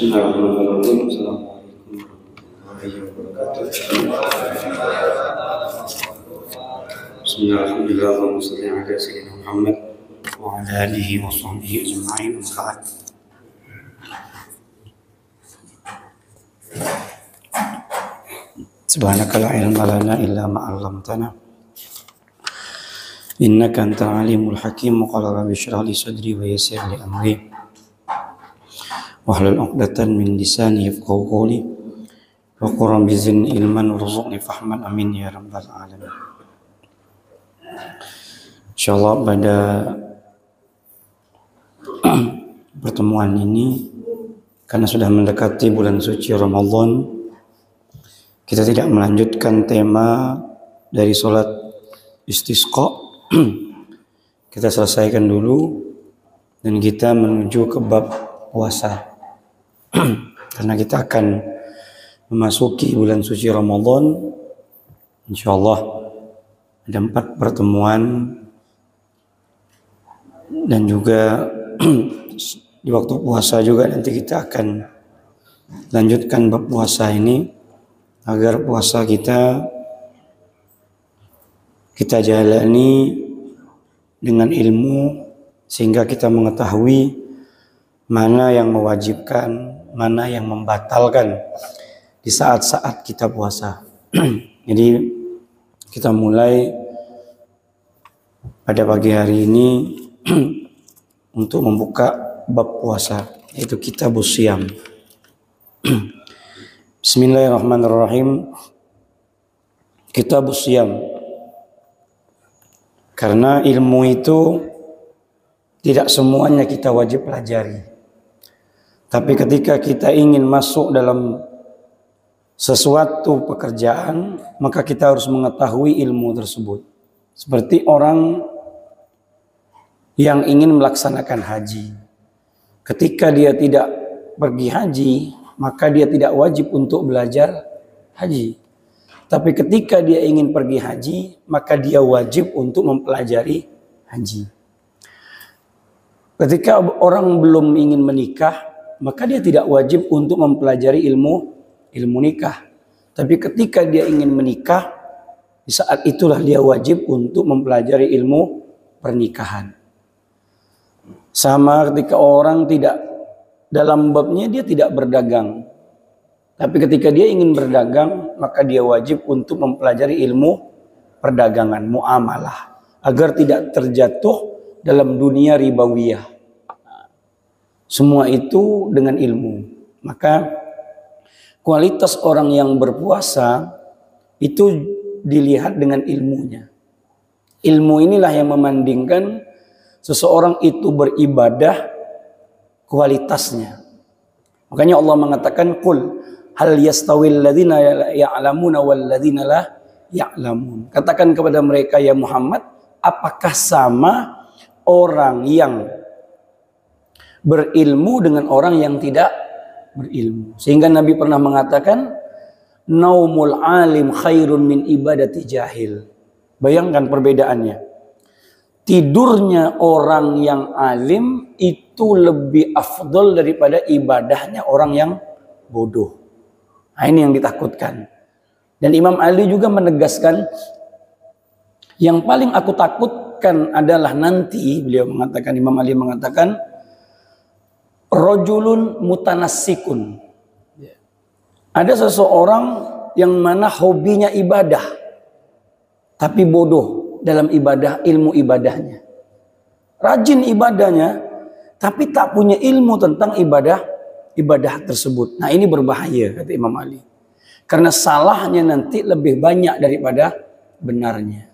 Bismillahirrahmanirrahim. Assalamualaikum warahmatullahi wabarakatuh. Bismillahirrahmanirrahim. Allahumma shalli ala sayyidina Muhammad wa ala alihi wa sahbihi ajma'in. Subhanaka la ilma lana illa ma 'allamtana. Innaka antal alimul hakim. Qala rabbi shrah li sadri wa yassir li amri. Wahlul 'uqdatan min lisani yafqahu qawli. Wa qur rabbi zidni ilman warzuqni fahman amin ya rabbal alamin. Insyaallah pada pertemuan ini, karena sudah mendekati bulan suci Ramadan, kita tidak melanjutkan tema dari sholat istisqa. Kita selesaikan dulu dan kita menuju ke bab puasa. Karena kita akan memasuki bulan suci Ramadan, insyaallah ada 4 pertemuan, dan juga di waktu puasa juga nanti kita akan lanjutkan bab puasa ini, agar puasa kita jalani dengan ilmu, sehingga kita mengetahui mana yang mewajibkan, mana yang membatalkan di saat-saat kita puasa. Jadi kita mulai pada pagi hari ini untuk membuka bab puasa, yaitu Kitabus Shiyam. Bismillahirrahmanirrahim. Kitabus Shiyam. Karena ilmu itu tidak semuanya kita wajib pelajari. Tapi ketika kita ingin masuk dalam sesuatu pekerjaan, maka kita harus mengetahui ilmu tersebut. Seperti orang yang ingin melaksanakan haji. Ketika dia tidak pergi haji, maka dia tidak wajib untuk belajar haji. Tapi ketika dia ingin pergi haji, maka dia wajib untuk mempelajari haji. Ketika orang belum ingin menikah, maka dia tidak wajib untuk mempelajari ilmu nikah. Tapi ketika dia ingin menikah, di saat itulah dia wajib untuk mempelajari ilmu pernikahan. Sama ketika orang tidak dalam babnya, dia tidak berdagang. Tapi ketika dia ingin berdagang, maka dia wajib untuk mempelajari ilmu perdagangan, muamalah, agar tidak terjatuh dalam dunia ribawiyah. Semua itu dengan ilmu. Maka kualitas orang yang berpuasa itu dilihat dengan ilmunya. Ilmu inilah yang memandingkan seseorang itu beribadah kualitasnya. Makanya Allah mengatakan, qul hal yastawil ladzina ya'lamuna wal ladzina la ya'lamun. Katakan kepada mereka, ya Muhammad, apakah sama orang yang berilmu dengan orang yang tidak berilmu? Sehingga Nabi pernah mengatakan, naumul alim khairun min ibadati jahil. Bayangkan perbedaannya. Tidurnya orang yang alim itu lebih afdol daripada ibadahnya orang yang bodoh. Nah, ini yang ditakutkan. Dan Imam Ali juga menegaskan, yang paling aku takutkan adalah nanti, beliau mengatakan, Imam Ali mengatakan, rajulun mutanassikun. Ada seseorang yang mana hobinya ibadah, tapi bodoh dalam ibadah, ilmu ibadahnya. Rajin ibadahnya, tapi tak punya ilmu tentang ibadah tersebut. Nah, ini berbahaya, kata Imam Ali. Karena salahnya nanti lebih banyak daripada benarnya.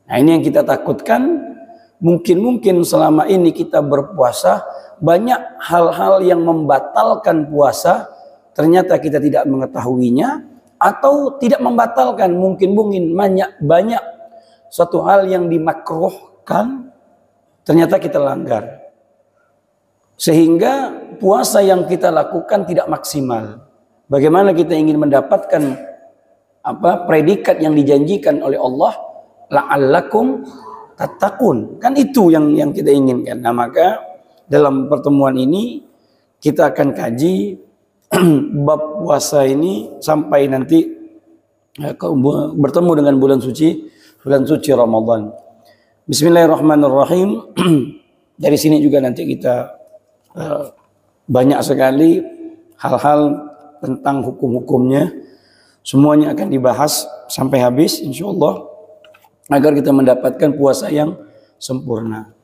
Nah, ini yang kita takutkan. Mungkin selama ini kita berpuasa, banyak hal-hal yang membatalkan puasa, ternyata kita tidak mengetahuinya, atau tidak membatalkan, mungkin banyak suatu hal yang dimakruhkan, ternyata kita langgar. Sehingga puasa yang kita lakukan tidak maksimal. Bagaimana kita ingin mendapatkan predikat yang dijanjikan oleh Allah, la'allakum tattaqun. Kan itu yang kita inginkan. Nah, maka dalam pertemuan ini kita akan kaji bab puasa ini sampai nanti bertemu dengan bulan suci Ramadan. Bismillahirrahmanirrahim. Dari sini juga nanti kita banyak sekali hal-hal tentang hukum-hukumnya. Semuanya akan dibahas sampai habis insyaallah agar kita mendapatkan puasa yang sempurna.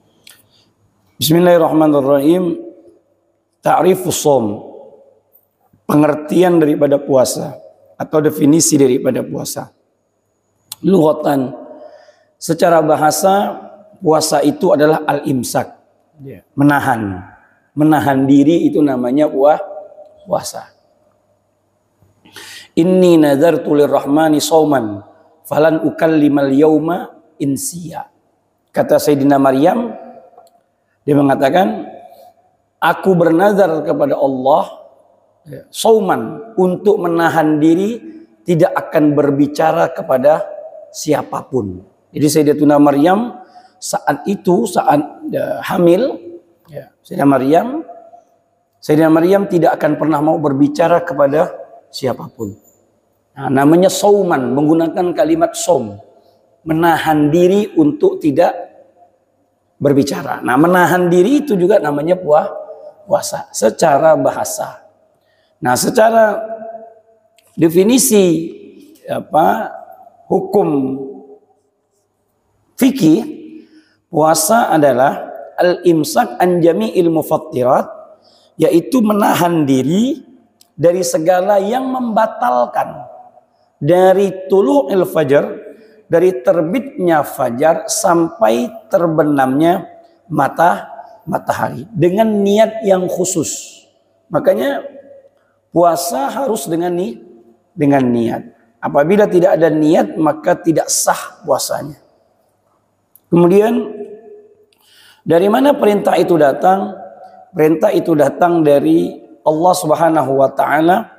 Bismillahirrahmanirrahim. Ta'rifus shaum. Pengertian daripada puasa atau definisi daripada puasa. Lughatan, secara bahasa puasa itu adalah al-imsak. Menahan diri itu namanya puasa. Inni nadartu lirrahmani shauman falan ukallimal yauma insiya. Kata Sayyidina Maryam, dia mengatakan, aku bernazar kepada Allah shauman, untuk menahan diri tidak akan berbicara kepada siapapun. Jadi Sayyidatuna Maryam saat itu, saat hamil, Sayyidatuna Maryam tidak akan pernah mau berbicara kepada siapapun. Nah, namanya shauman, menggunakan kalimat shaum, menahan diri untuk tidak berbicara. Nah, menahan diri itu juga namanya puasa secara bahasa. Nah, secara definisi hukum fikih, puasa adalah al-imsak an jami'il mufattirat, yaitu menahan diri dari segala yang membatalkan, dari tulu'il fajar, dari terbitnya fajar sampai terbenamnya matahari, dengan niat yang khusus. Makanya puasa harus dengan niat. Apabila tidak ada niat maka tidak sah puasanya. Kemudian dari mana perintah itu datang? Perintah itu datang dari Allah Subhanahu wa taala,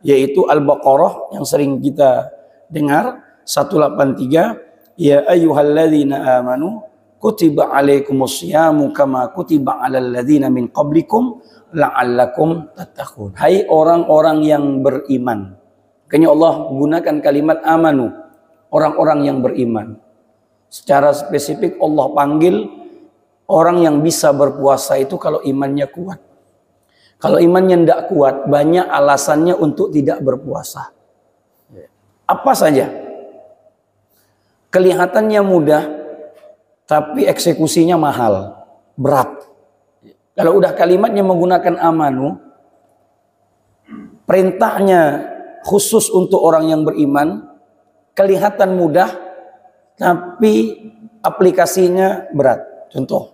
yaitu Al-Baqarah yang sering kita dengar 183, ya ayyuhalladzina amanu kutiba alaikumusyamu kama kutiba alal ladzina min qablikum la'allakum tattaqun. Hai orang-orang yang beriman. Makanya Allah gunakan kalimat amanu, orang-orang yang beriman. Secara spesifik Allah panggil orang yang bisa berpuasa itu kalau imannya kuat. Kalau imannya tidak kuat, banyak alasannya untuk tidak berpuasa. Apa saja? Kelihatannya mudah, tapi eksekusinya mahal, berat. Kalau udah kalimatnya menggunakan amanu, perintahnya khusus untuk orang yang beriman, kelihatan mudah, tapi aplikasinya berat. Contoh,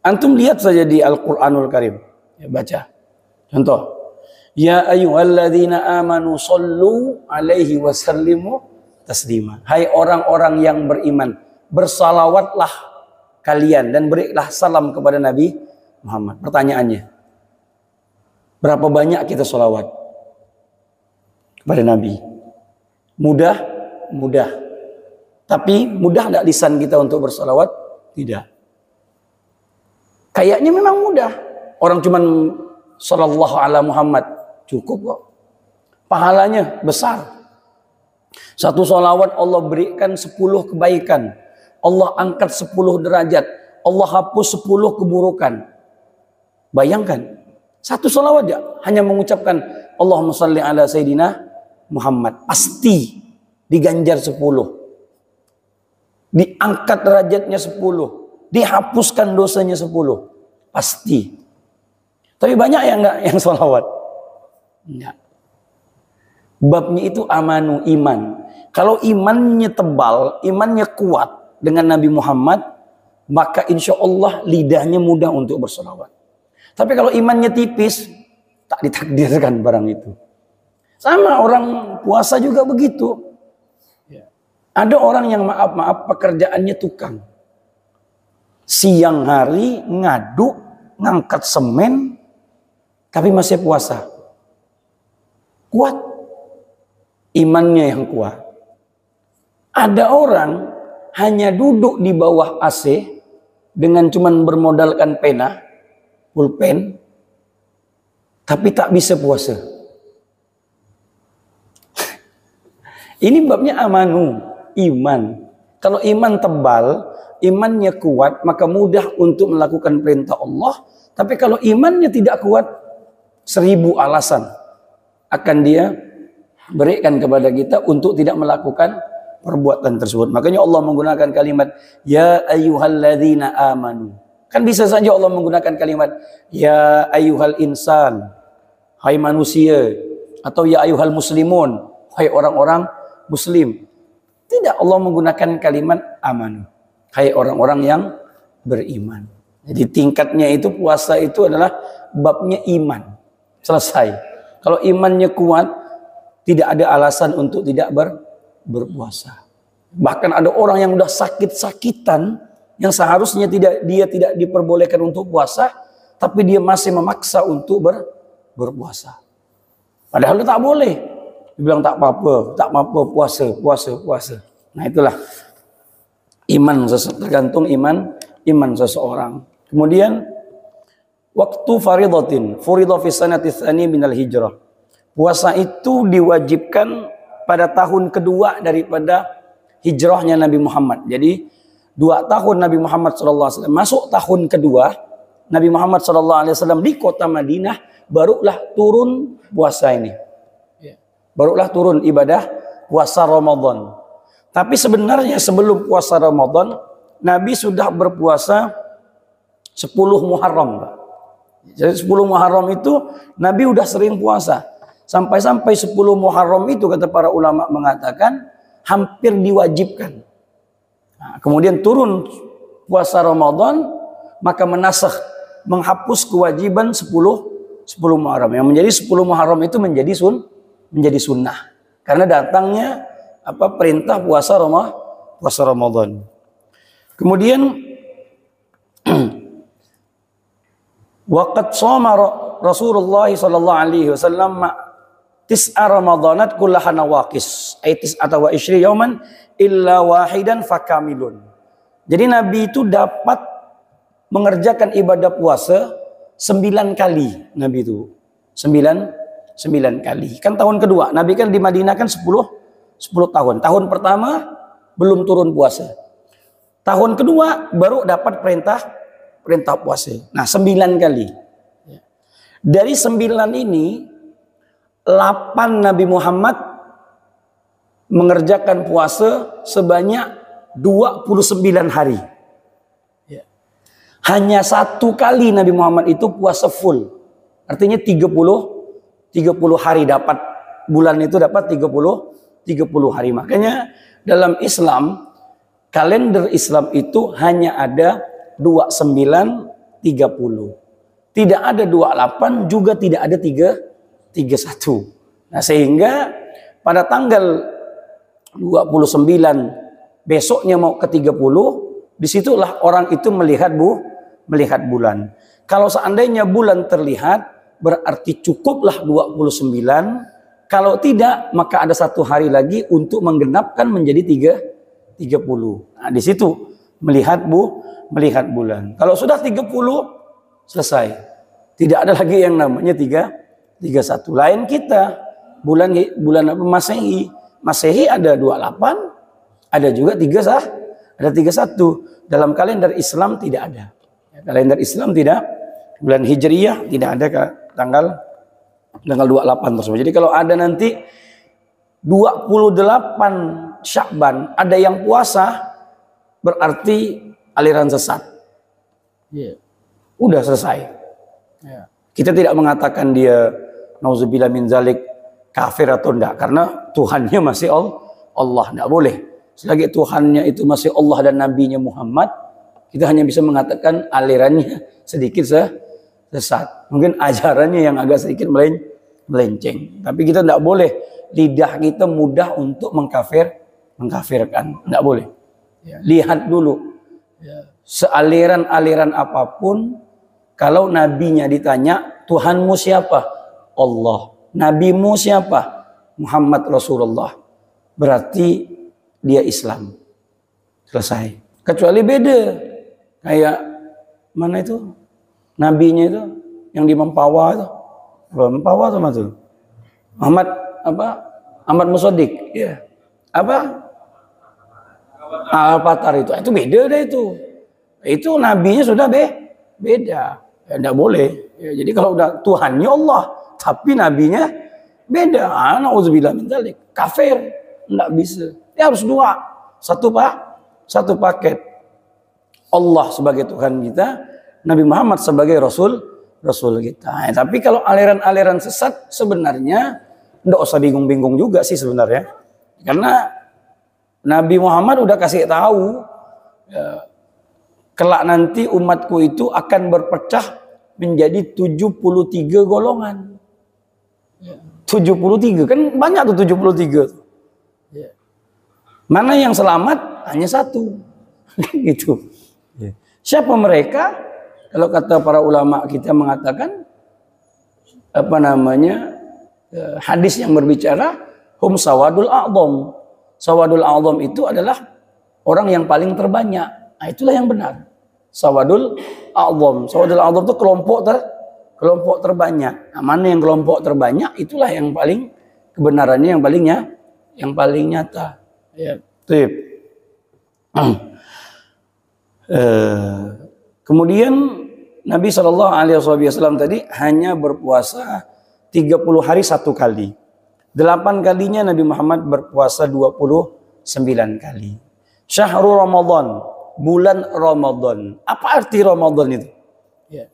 antum lihat saja di Al-Quranul Karim, baca. Contoh, ya ayyuhalladzina amanu sallu alaihi wasallimu taslima. Hai orang-orang yang beriman, bersalawatlah kalian dan berilah salam kepada Nabi Muhammad. Pertanyaannya, berapa banyak kita salawat kepada Nabi? Mudah? Mudah. Tapi mudah tidak lisan kita untuk bersalawat? Tidak. Kayaknya memang mudah. Orang cuman sallallahu ala Muhammad cukup kok. Pahalanya besar. Satu salawat Allah berikan 10 kebaikan. Allah angkat 10 derajat. Allah hapus 10 keburukan. Bayangkan. Satu salawat ya, hanya mengucapkan Allahumma salli ala Sayyidina Muhammad. Pasti diganjar 10. Diangkat derajatnya 10. Dihapuskan dosanya 10. Pasti. Tapi banyak yang enggak yang salawat. Enggak. Babnya itu amanu, iman. Kalau imannya tebal, imannya kuat dengan Nabi Muhammad, maka insya Allah lidahnya mudah untuk bersalawat. Tapi kalau imannya tipis, tak ditakdirkan barang itu. Sama orang puasa juga begitu. Ada orang yang maaf pekerjaannya tukang. Siang hari ngaduk, ngangkat semen, tapi masih puasa. Kuat. Imannya yang kuat. Ada orang hanya duduk di bawah AC dengan cuman bermodalkan pena, pulpen, tapi tak bisa puasa. Ini babnya amanu, iman. Kalau iman tebal, imannya kuat, maka mudah untuk melakukan perintah Allah. Tapi kalau imannya tidak kuat, 1000 alasan akan dia berikan kepada kita untuk tidak melakukan perbuatan tersebut. Makanya Allah menggunakan kalimat ya ayyuhalladzina amanu. Kan bisa saja Allah menggunakan kalimat ya ayyuhal insan, hai manusia, atau ya ayyuhal muslimun, hai orang-orang muslim. Tidak, Allah menggunakan kalimat amanu, hai orang-orang yang beriman. Jadi tingkatnya itu, puasa itu adalah babnya iman. Selesai. Kalau imannya kuat, tidak ada alasan untuk tidak berpuasa. Bahkan ada orang yang udah sakit-sakitan, yang seharusnya dia tidak diperbolehkan untuk puasa, tapi dia masih memaksa untuk berpuasa. Padahal itu tak boleh. Dia bilang tak apa-apa, puasa. Nah itulah iman, tergantung iman seseorang. Kemudian waktu faridatin, furidah fi sanati tsani minal hijrah. Puasa itu diwajibkan pada tahun kedua daripada hijrahnya Nabi Muhammad. Jadi 2 tahun Nabi Muhammad SAW masuk tahun kedua, Nabi Muhammad SAW di kota Madinah, barulah turun puasa ini. Barulah turun ibadah puasa Ramadan. Tapi sebenarnya sebelum puasa Ramadan, Nabi sudah berpuasa 10 Muharram. Jadi 10 Muharram itu Nabi udah sering puasa. Sampai-sampai 10 Muharram itu kata para ulama mengatakan hampir diwajibkan. Nah, kemudian turun puasa Ramadan, maka menasakh, menghapus kewajiban 10 Muharram. Yang menjadi 10 Muharram itu menjadi sunnah. Karena datangnya perintah puasa Ramadan. Kemudian waqad shoma Rasulullah sallallahu alaihi wasallam tis'a Ramadanat kullaha nawaqis ay tis'ata wa ishri yauman illa wahidan fakamilun. Jadi Nabi itu dapat mengerjakan ibadah puasa 9 kali. Nabi itu 9 kali. Kan tahun kedua, Nabi kan di Madinah kan 10 tahun. Tahun pertama belum turun puasa. Tahun kedua baru dapat perintah puasa. Nah, 9 kali. Dari 9 ini 8 Nabi Muhammad mengerjakan puasa sebanyak 29 hari. Hanya 1 kali Nabi Muhammad itu puasa full. Artinya 30 hari dapat, bulan itu dapat 30 hari. Makanya dalam Islam, kalender Islam itu hanya ada 29, 30. Tidak ada 28, juga tidak ada 31. Nah, sehingga pada tanggal 29 besoknya mau ke 30, disitulah orang itu melihat bulan. Kalau seandainya bulan terlihat, berarti cukuplah 29. Kalau tidak, maka ada 1 hari lagi untuk menggenapkan menjadi 30. Nah, di situ melihat bulan. Kalau sudah 30, selesai. Tidak ada lagi yang namanya 31. Lain kita, bulan Masehi. Masehi ada 28, ada juga 31. Dalam kalender Islam tidak ada. Kalender Islam tidak, bulan Hijriyah tidak ada tanggal 28 tersebut. Jadi kalau ada nanti 28 Sya'ban ada yang puasa, berarti aliran sesat. Udah selesai. Kita tidak mengatakan dia nauzubillah min zalik kafir atau enggak, karena Tuhannya masih Allah, enggak boleh. Selagi Tuhannya itu masih Allah dan Nabinya Muhammad, kita hanya bisa mengatakan alirannya sedikit sesat. Mungkin ajarannya yang agak sedikit melenceng. Tapi kita tidak boleh, lidah kita mudah untuk mengkafirkan. Tidak boleh. Lihat dulu. Sealiran-aliran apapun, kalau nabinya ditanya, Tuhanmu siapa? Allah. Nabimu siapa? Muhammad Rasulullah. Berarti dia Islam. Selesai. Kecuali beda. Kayak mana itu? Nabinya itu yang di Mempawah itu. Mempawah sama tuh. Ahmad Musodik. Ya. Apa? Al-Fatar itu beda deh itu. Itu nabinya sudah beda. Ya, enggak boleh. Ya, jadi kalau udah Tuhannya Allah, tapi nabinya beda. Nauzubillah min dzalik. Kafir. Enggak bisa. Ya harus dua. Satu paket. Allah sebagai Tuhan kita, Nabi Muhammad sebagai Rasul kita. Tapi kalau aliran-aliran sesat sebenarnya enggak usah bingung-bingung juga sih sebenarnya. Karena Nabi Muhammad udah kasih tahu ya, kelak nanti umatku itu akan berpecah menjadi 73 golongan. 73 kan banyak tuh 73. Mana yang selamat? Hanya satu. Gitu. Siapa mereka? Kalau kata para ulama kita mengatakan hadis yang berbicara hum sawadul a'dham. Sawadul a'dham itu adalah orang yang paling terbanyak. Nah, itulah yang benar. Sawadul a'dham. Sawadul a'dham itu kelompok terbanyak. Nah, mana yang kelompok terbanyak itulah yang paling kebenarannya yang paling nyata. Ya, kemudian Nabi SAW tadi hanya berpuasa 30 hari satu kali. 8 kalinya Nabi Muhammad berpuasa 29 kali. Syahrul Ramadan, bulan Ramadan. Apa arti Ramadan itu? Ya.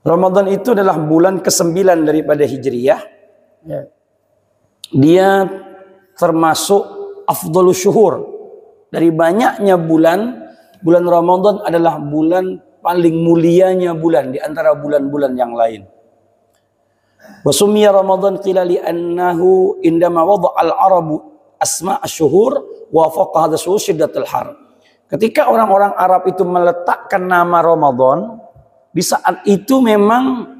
Ramadan itu adalah bulan ke-9 daripada Hijriyah. Ya. Dia termasuk afdhalus syuhur. Dari banyaknya bulan Ramadan adalah bulan paling mulianya bulan di antara bulan-bulan yang lain. Wa sumiya Ramadan qila li annahu indama wada'a al-arabu asma' asy-syuhur wa faqa hadha syuhur syiddatul har. Ketika orang-orang Arab itu meletakkan nama Ramadan, di saat itu memang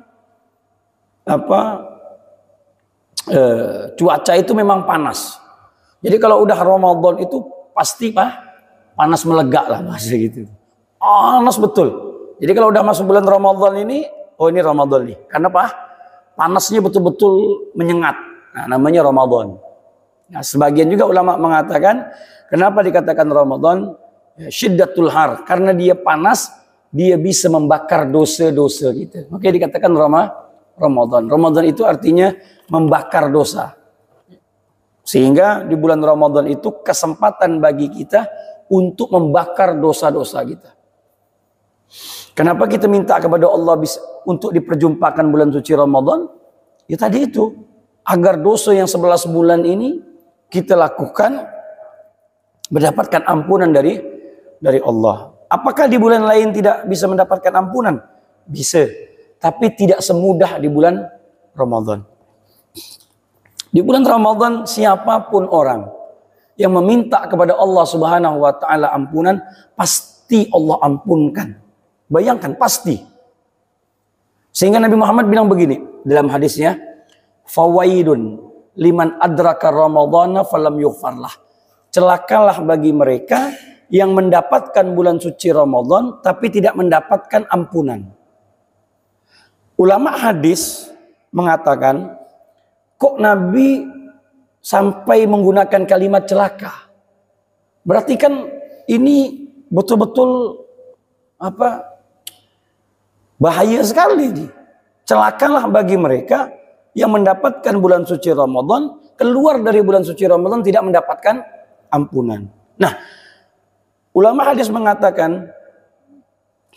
cuaca itu memang panas. Jadi kalau udah Ramadan itu pasti panas melegak lah bahasa gitu. Panas betul. Jadi kalau udah masuk bulan Ramadan ini, oh ini Ramadan nih. Karena panasnya betul-betul menyengat. Nah, namanya Ramadan. Nah, sebagian juga ulama mengatakan kenapa dikatakan Ramadan syiddatul har? Karena dia panas, dia bisa membakar dosa-dosa kita. Makanya dikatakan Ramadan. Ramadan itu artinya membakar dosa. Sehingga di bulan Ramadan itu kesempatan bagi kita untuk membakar dosa-dosa kita. Kenapa kita minta kepada Allah untuk diperjumpakan bulan suci Ramadan? Ya tadi itu. Agar dosa yang 11 bulan ini kita lakukan mendapatkan ampunan dari Allah. Apakah di bulan lain tidak bisa mendapatkan ampunan? Bisa. Tapi tidak semudah di bulan Ramadan. Di bulan Ramadan siapapun orang yang meminta kepada Allah Subhanahu wa taala ampunan, pasti Allah ampunkan. Bayangkan, pasti. Sehingga Nabi Muhammad bilang begini dalam hadisnya, fawaidun liman adraka ramadhana falam yughfarlah. Celakalah bagi mereka yang mendapatkan bulan suci Ramadan tapi tidak mendapatkan ampunan. Ulama hadis mengatakan, kok Nabi sampai menggunakan kalimat celaka? Berarti kan ini betul-betul bahaya sekali nih. Celakalah bagi mereka yang mendapatkan bulan suci Ramadan, keluar dari bulan suci Ramadan tidak mendapatkan ampunan. Nah, ulama hadis mengatakan,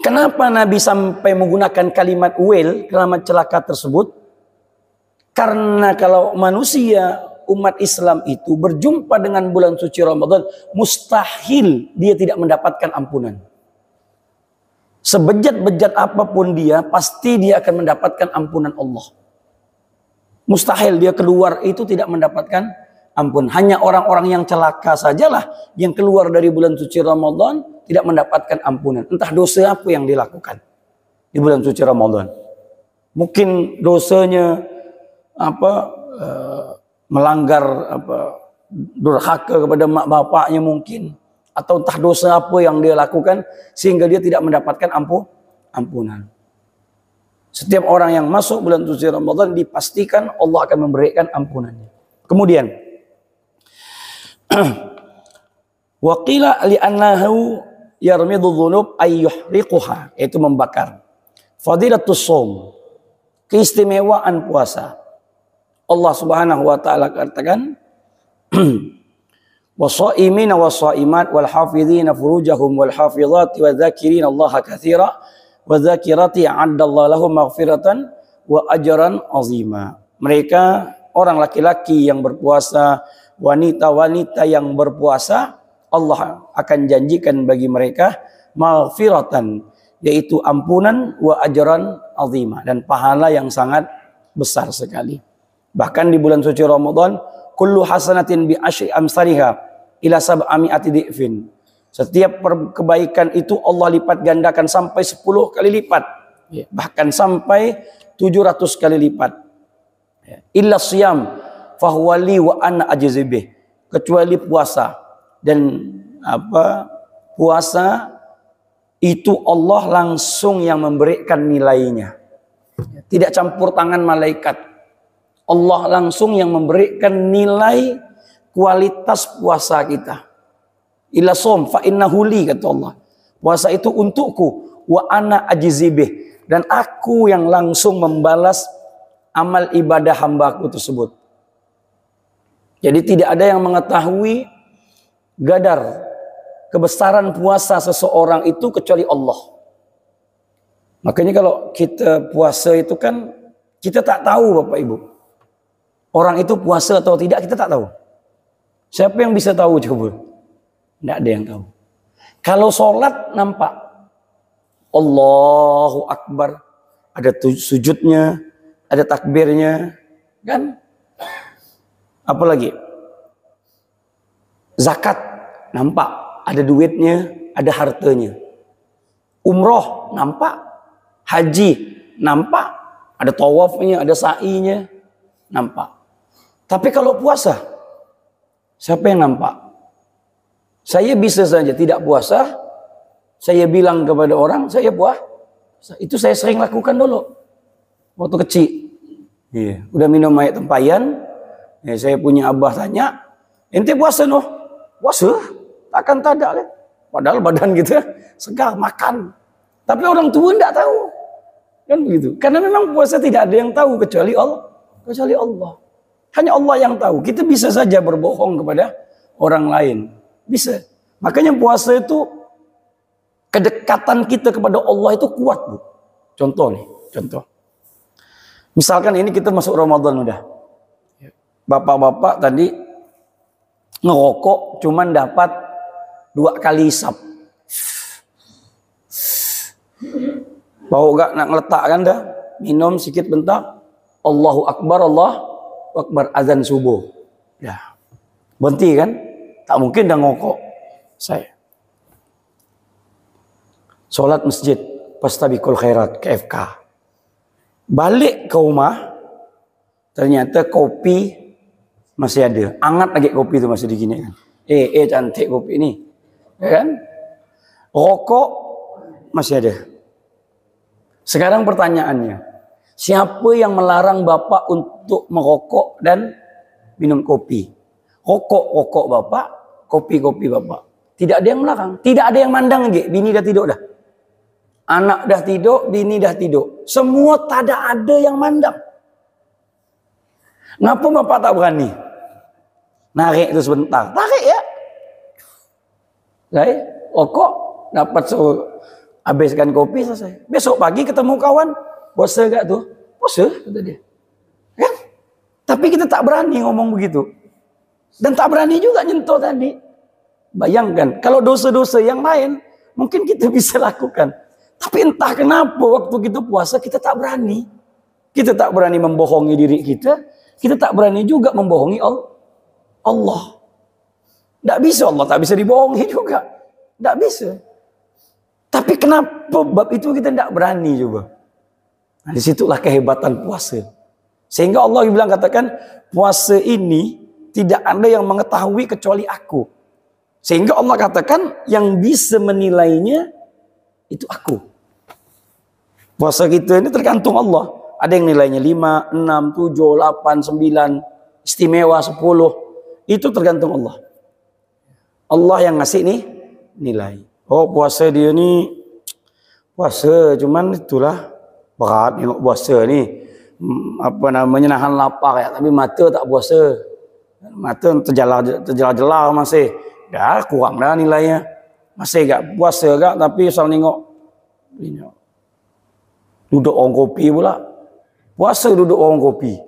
kenapa Nabi sampai menggunakan kalimat kalimat celaka tersebut? Karena kalau manusia umat Islam itu berjumpa dengan bulan suci Ramadan, mustahil dia tidak mendapatkan ampunan. Sebejat-bejat apapun dia, pasti dia akan mendapatkan ampunan Allah. Mustahil dia keluar itu tidak mendapatkan ampun. Hanya orang-orang yang celaka sajalah yang keluar dari bulan suci Ramadan tidak mendapatkan ampunan. Entah dosa apa yang dilakukan di bulan suci Ramadan. Mungkin dosanya melanggar durhaka kepada mak bapaknya mungkin, atau entah dosa apa yang dia lakukan sehingga dia tidak mendapatkan ampunan. Setiap orang yang masuk bulan suci Ramadan dipastikan Allah akan memberikan ampunannya. Kemudian Wa qila li'annahu yarmidu dhunub ay yuhriquha, yaitu membakar. Fadilatus shaum, keistimewaan puasa. Allah Subhanahu wa taala katakan washaimina washaimat wal hafizina furujahum wal hafizati wadzakirina Allaha katsira wadzakirati a'addallahu lahum maghfiratan wa ajran azima. Mereka orang laki-laki yang berpuasa, wanita-wanita yang berpuasa, Allah akan janjikan bagi mereka maghfiratan, yaitu ampunan, wa ajran azima, dan pahala yang sangat besar sekali. Bahkan di bulan suci Ramadan, kullu hasanatin bi asyri amsalha ila sab'ami'ati dhi'fin. Setiap kebaikan itu Allah lipat gandakan sampai 10 kali lipat. Bahkan sampai 700 kali lipat. Illa siyam fahuwa li wa ana ajzi bih. Kecuali puasa. Dan puasa itu Allah langsung yang memberikan nilainya. Tidak campur tangan malaikat. Allah langsung yang memberikan nilai kualitas puasa kita. Illa som fa innahu li, kata Allah. Puasa itu untukku, wa ana ajzi bih, dan aku yang langsung membalas amal ibadah hambaku tersebut. Jadi tidak ada yang mengetahui gadar kebesaran puasa seseorang itu kecuali Allah. Makanya kalau kita puasa itu kan kita tak tahu, Bapak Ibu. Orang itu puasa atau tidak kita tak tahu. Siapa yang bisa tahu coba? Tidak ada yang tahu. Kalau sholat nampak Allahu Akbar, ada sujudnya, ada takbirnya, kan? Apalagi zakat nampak, ada duitnya, ada hartanya. Umroh nampak, haji nampak, ada tawafnya, ada sa'inya, nampak. Tapi kalau puasa, siapa yang nampak? Saya bisa saja tidak puasa, saya bilang kepada orang, saya puasa. Itu saya sering lakukan dulu waktu kecil. Iya, udah minum air tempayan, saya punya abah tanya, ente puasa noh? Puasa? Takkan tak ada kan? Padahal badan kita segar makan. Tapi orang tua tidak tahu. Kan begitu. Karena memang puasa tidak ada yang tahu kecuali Allah. Kecuali Allah. Hanya Allah yang tahu. Kita bisa saja berbohong kepada orang lain. Bisa. Makanya puasa itu kedekatan kita kepada Allah itu kuat, Bu. Contoh nih, contoh. Misalkan ini kita masuk Ramadan udah. Bapak-bapak tadi ngerokok cuman dapat 2 kali hisap. Bau gak nak ngeletakkan dah, minum sedikit bentar, Allahu Akbar, Allahu Akbar, azan subuh. Ya. Berhenti kan? Tak mungkin dah ngokok. Saya. Salat masjid, Fastabiqul Khairat, KFK. Balik ke rumah, ternyata kopi masih ada. Angat lagi kopi itu masih digini kan. Cantik kopi ini. Ya kan? Rokok masih ada. Sekarang pertanyaannya, siapa yang melarang Bapak untuk merokok dan minum kopi? Rokok Bapak, kopi Bapak. Tidak ada yang melarang. Tidak ada yang mandang lagi. Bini dah tidur dah. Anak dah tidur, bini dah tidur. Semua tak ada yang mandang. Ngapa Bapak tak berani? Narik itu sebentar. Tarik ya. Saya rokok, dapat habiskan kopi selesai. Besok pagi ketemu kawan, puasa gak tuh? Puasa, kata dia. Kan? Tapi kita tak berani ngomong begitu. Dan tak berani juga nyentuh tadi. Bayangkan, kalau dosa-dosa yang lain, mungkin kita bisa lakukan. Tapi entah kenapa waktu kita puasa, kita tak berani. Kita tak berani membohongi diri kita. Kita tak berani juga membohongi Allah. Tidak bisa, Allah tak bisa dibohongi juga. Tidak bisa. Tapi kenapa bab itu kita tidak berani coba? Nah, disitulah kehebatan puasa. Sehingga Allah bilang, katakan, puasa ini tidak ada yang mengetahui kecuali aku. Sehingga Allah katakan, yang bisa menilainya itu aku. Puasa kita ini tergantung Allah. Ada yang nilainya 5, 6, 7, 8, 9, istimewa 10. Itu tergantung Allah. Allah yang ngasih nih nilai. Oh puasa dia ni puasa, cuman itulah berat tengok puasa ni. Apa namanya, nahan lapar ya, tapi mata tak puasa. Mata terjelar-jelar masih. Dah kurang dah nilainya. Masih gak puasa gak, tapi asal tengok duduk orang kopi pula. Puasa duduk orang kopi.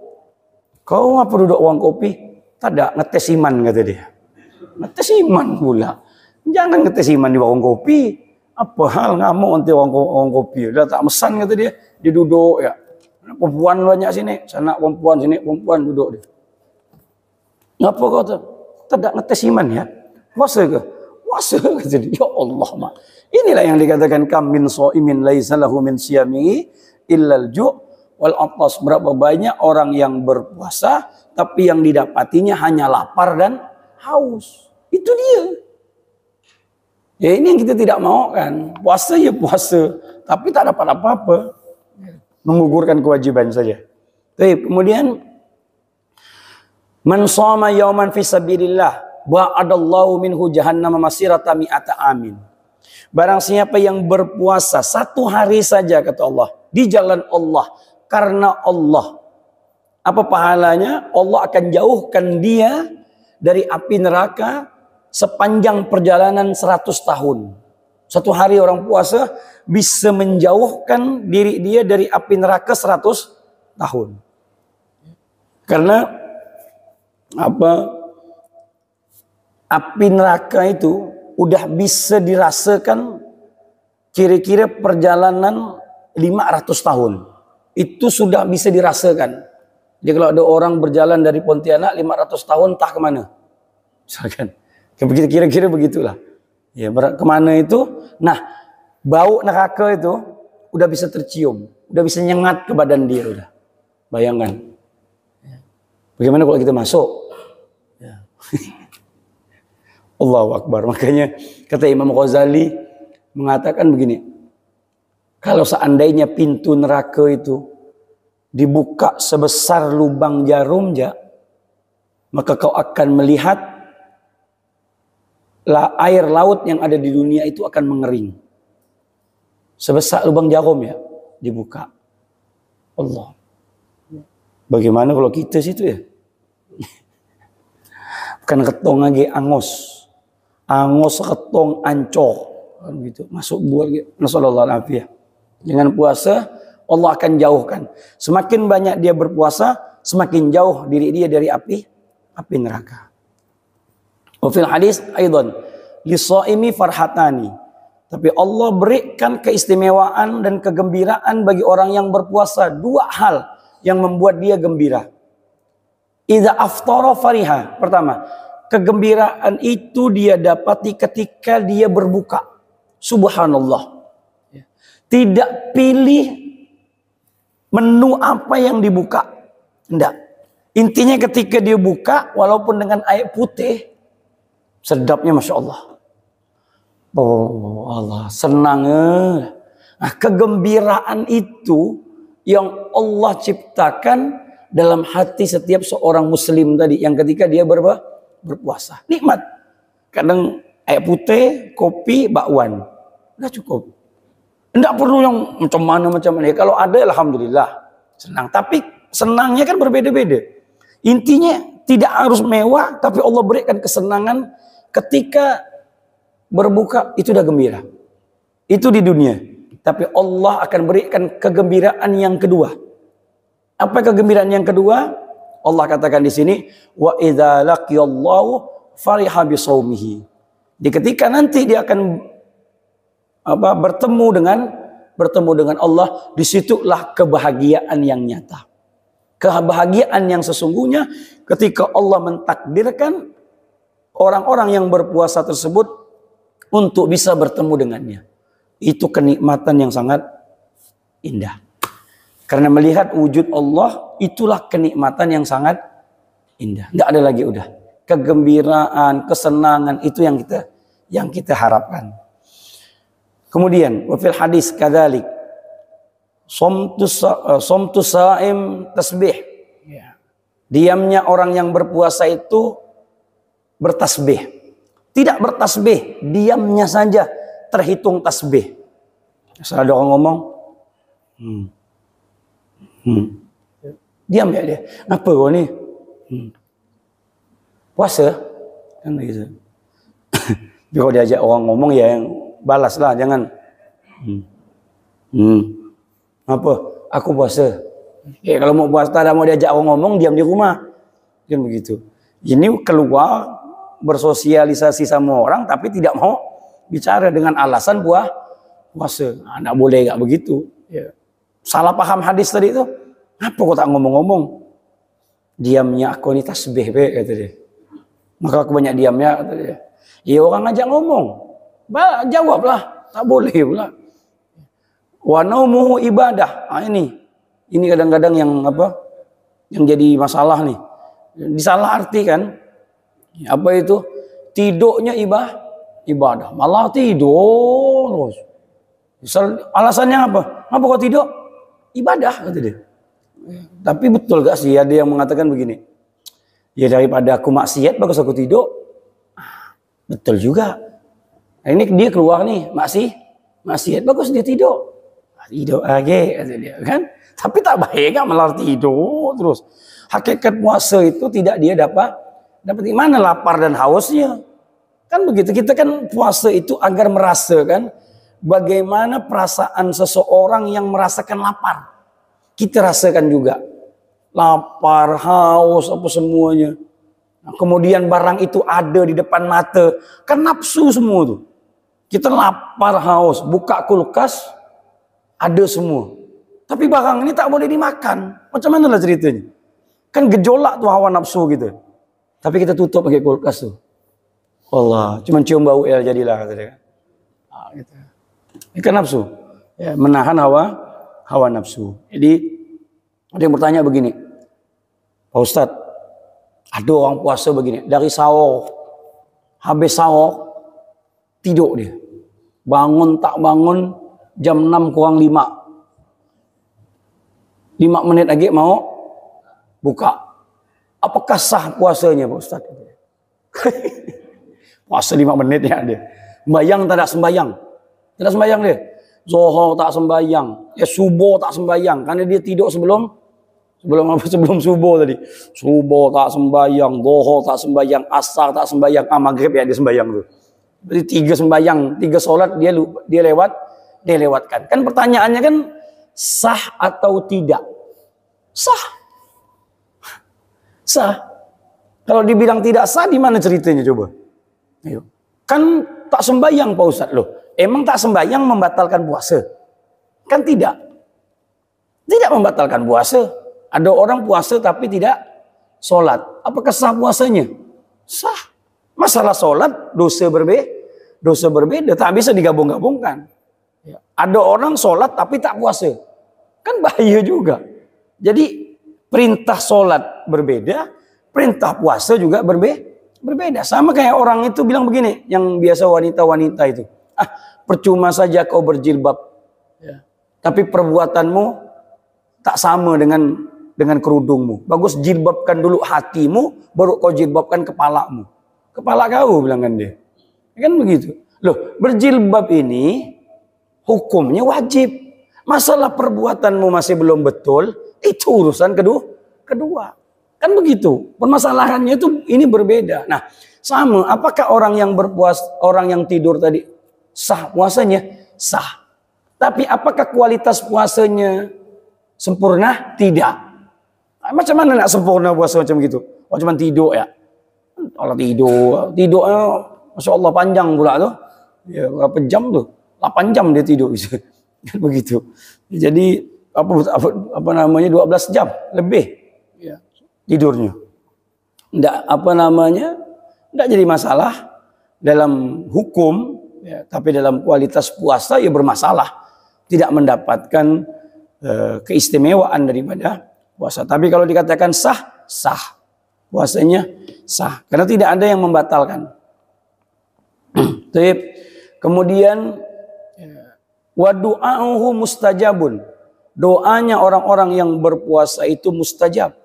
Kau apa duduk orang kopi? Tak ada, ngetes iman kata dia. Ngetes iman pula. Jangan ngetes iman di warung kopi. Apa hal ngamuk nanti orang kopi? Dah tak mesan kata dia. Dia duduk ya. Perempuan banyak sini. Sana perempuan, sini perempuan duduk dia. Ngapa kau tu? Tak ada ngetes iman ya. Puasa ke? Puasa kata dia. Ya Allah mak. Inilah yang dikatakan kam min shaimin laisa lahu min siyamihi illal ju' wal atas. Berapa banyak orang yang berpuasa tapi yang didapatinya hanya lapar dan haus. Itu dia. Ya ini yang kita tidak mau kan. Puasa ya puasa, tapi tak dapat apa-apa. Menggugurkan kewajiban saja. Baik, kemudian man shoma yauman fi sabilillah ba'adallahu minhu jahannama masirata mi'ata amin. Barang siapa yang berpuasa satu hari saja kata Allah di jalan Allah karena Allah, apa pahalanya? Allah akan jauhkan dia dari api neraka sepanjang perjalanan 100 tahun. Satu hari orang puasa bisa menjauhkan diri dia dari api neraka 100 tahun. Karena apa? Api neraka itu udah bisa dirasakan kira-kira perjalanan 500 tahun. Itu sudah bisa dirasakan. Jadi kalau ada orang berjalan dari Pontianak 500 tahun entah kemana. Misalkan. Kira-kira begitulah. Ya, kemana itu? Nah, bau neraka itu udah bisa tercium, udah bisa nyengat ke badan dia udah. Bayangkan. Bagaimana kalau kita masuk? Ya. Allahu Akbar. Makanya kata Imam Ghazali mengatakan begini. Kalau seandainya pintu neraka itu dibuka sebesar lubang jarum maka kau akan melihat air laut yang ada di dunia itu akan mengering. Sebesar lubang jarum ya, dibuka. Allah. Bagaimana kalau kita situ ya? Bukan ketong lagi, angos. Angos ketong ancor. Kan gitu. Masuk buat gitu. Nasallallahu alaihi. Dengan puasa, Allah akan jauhkan. Semakin banyak dia berpuasa, semakin jauh diri dia dari api neraka. Wafil hadis aidan lisaimi farhatani. Tapi Allah berikan keistimewaan dan kegembiraan bagi orang yang berpuasa. Dua hal yang membuat dia gembira. Idza aftara fariha. Pertama, kegembiraan itu dia dapati ketika dia berbuka. Subhanallah. Tidak pilih menu apa yang dibuka. Tidak. Intinya ketika dia buka, walaupun dengan air putih, sedapnya Masya Allah. Oh Allah, senang. Nah, kegembiraan itu yang Allah ciptakan dalam hati setiap seorang muslim tadi. Yang ketika dia berpuasa. Nikmat. Kadang air putih, kopi, bakwan. Udah cukup. Tidak perlu yang macam mana. Kalau ada alhamdulillah. Senang. Tapi senangnya kan berbeda-beda. Intinya tidak harus mewah. Tapi Allah berikan kesenangan ketika berbuka itu udah gembira. Itu di dunia. Tapi Allah akan berikan kegembiraan yang kedua. Apa kegembiraan yang kedua? Allah katakan di sini, wa idza laqiyallahu fariha bisaumihi. Di ketika nanti dia akan bertemu dengan Allah, disitulah kebahagiaan yang nyata. Kebahagiaan yang sesungguhnya ketika Allah mentakdirkan orang-orang yang berpuasa tersebut untuk bisa bertemu dengannya. Itu kenikmatan yang sangat indah. Karena melihat wujud Allah, itulah kenikmatan yang sangat indah. Tidak ada lagi udah. Kegembiraan, kesenangan, itu yang kita harapkan. Kemudian, wafil hadis kadzalik. Somtu saim tasbih. Diamnya orang yang berpuasa itu bertasbih. Tidak bertasbih, diamnya saja terhitung tasbih. Asal ada orang ngomong, diam ya dia. Ngapa kau ni? Puasa? Kan begitu. Kalau diajak orang ngomong ya yang balaslah, jangan. Apa? Aku puasa. Kalau mau puasa, tak mau diajak orang ngomong, diam di rumah. Kan begitu. Ini keluar bersosialisasi sama orang, tapi tidak mau bicara dengan alasan puasa. Tidak boleh tak begitu. Ya. Salah paham hadis tadi itu. Apa kau tak ngomong-ngomong? Diamnya aku ni tasbih, kata dia. Maka aku banyak diamnya, kata dia. Ya orang ajak ngomong, jawablah. Tak boleh pula. Wa naumuhu ibadah. Ini kadang-kadang yang jadi masalah nih. Disalah artikan. Apa itu? Tidurnya ibadah. Malah tidur terus. Alasannya apa? Apa kau tidur? Ibadah, kata dia. Tapi betul gak sih ada yang mengatakan begini? Ya daripada aku maksiat bagus aku tidur. Betul juga. Nah, ini dia keluar nih maksiat bagus dia tidur. Tidur lagi, kata dia kan. Tapi tak baik kan malah tidur terus. Hakikat puasa itu tidak dia dapat di mana lapar dan hausnya. Kan begitu. Kita kan puasa itu agar merasakan bagaimana perasaan seseorang yang merasakan lapar. Kita rasakan juga. Lapar, haus, apa semuanya. Nah, kemudian barang itu ada di depan mata. Kan nafsu semua tuh. Kita lapar, haus. Buka kulkas, ada semua. Tapi barang ini tak boleh dimakan. Macam mana lah ceritanya? Kan gejolak tuh hawa nafsu gitu. Tapi kita tutup pakai kulkas tuh. Allah, cuma cium bau jadilah, kata dia. Gitu. Ini kan nafsu. Ya, menahan hawa nafsu. Jadi ada yang bertanya begini, Pak Ustadz, ada orang puasa begini, dari sahur, habis sahur, tidur dia. Bangun tak bangun, jam 6 kurang 5. 5 menit lagi mau buka. Apakah sah puasanya Pak Ustadz? Puasa 5 menit ya dia. Sembayang tak ada sembayang. Tidak sembayang dia. Zuhur tak sembayang. Ya subuh tak sembayang. Karena dia tidur sebelum subuh tadi. Subuh tak sembayang. Zuhur tak sembayang. Asar tak sembayang. Maghrib ya dia sembayang tu. Jadi 3 sembayang. 3 solat dia lewatkan. Kan pertanyaannya kan sah atau tidak? Sah. Sah. Kalau dibilang tidak sah, di mana ceritanya coba? Ayo. Kan tak sembayang Pak Ustadz loh. Emang tak sembayang membatalkan puasa? Kan tidak. Tidak membatalkan puasa. Ada orang puasa tapi tidak sholat. Apakah sah puasanya? Sah. Masalah sholat dosa berbeda. Tak bisa digabung-gabungkan. Ada orang sholat tapi tak puasa. Kan bahaya juga. Jadi perintah sholat berbeda. Perintah puasa juga berbeda. Sama kayak orang itu bilang begini. Yang biasa wanita-wanita itu. Percuma saja kau berjilbab. Ya. Tapi perbuatanmu tak sama dengan kerudungmu. Bagus jilbabkan dulu hatimu. Baru kau jilbabkan kepalamu. Kepala kau bilang kan dia. Kan begitu. Loh, berjilbab ini hukumnya wajib. Masalah perbuatanmu masih belum betul. Itu urusan kedua. Kan begitu. Permasalahannya itu ini berbeda. Nah, sama. Apakah orang yang orang yang tidur tadi sah puasanya? Sah. Tapi apakah kualitas puasanya sempurna? Tidak. Nah, macam mana nak sempurna puasa macam gitu? Oh, cuma tidur ya. Kalau tidurnya Masya Allah panjang pula tuh. Ya, berapa jam tuh? 8 jam dia tidur. Begitu. Jadi apa namanya 12 jam lebih ya, tidurnya. Enggak jadi masalah dalam hukum ya, tapi dalam kualitas puasa ya bermasalah. Tidak mendapatkan keistimewaan daripada puasa. Tapi kalau dikatakan sah. Puasanya sah. Karena tidak ada yang membatalkan. Kemudian wa du'auhu mustajabun. Doanya orang-orang yang berpuasa itu mustajab.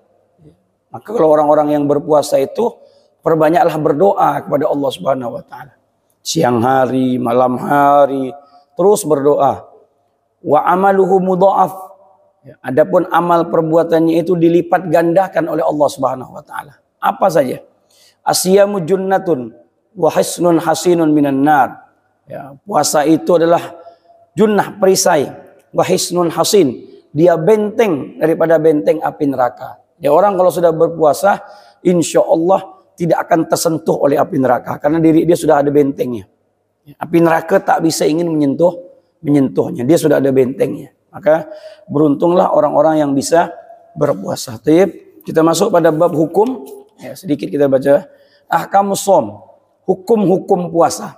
Maka kalau orang-orang yang berpuasa itu perbanyaklah berdoa kepada Allah Subhanahu wa taala. Siang hari, malam hari, terus berdoa. Wa amaluhu mudha'af. Adapun amal perbuatannya itu dilipat gandakan oleh Allah Subhanahu wa taala. Apa saja? Asyamu junnatun wa hisnun hasinun minan nar. Ya, puasa itu adalah junnah perisai, wa hisnun hasin. Dia benteng daripada benteng api neraka. Ya, orang kalau sudah berpuasa, insya Allah tidak akan tersentuh oleh api neraka karena diri dia sudah ada bentengnya. Api neraka tak bisa ingin menyentuhnya. Dia sudah ada bentengnya. Maka beruntunglah orang-orang yang bisa berpuasa. Taib, kita masuk pada bab hukum. Ya, sedikit kita baca. Ahkamus shaum, hukum-hukum puasa.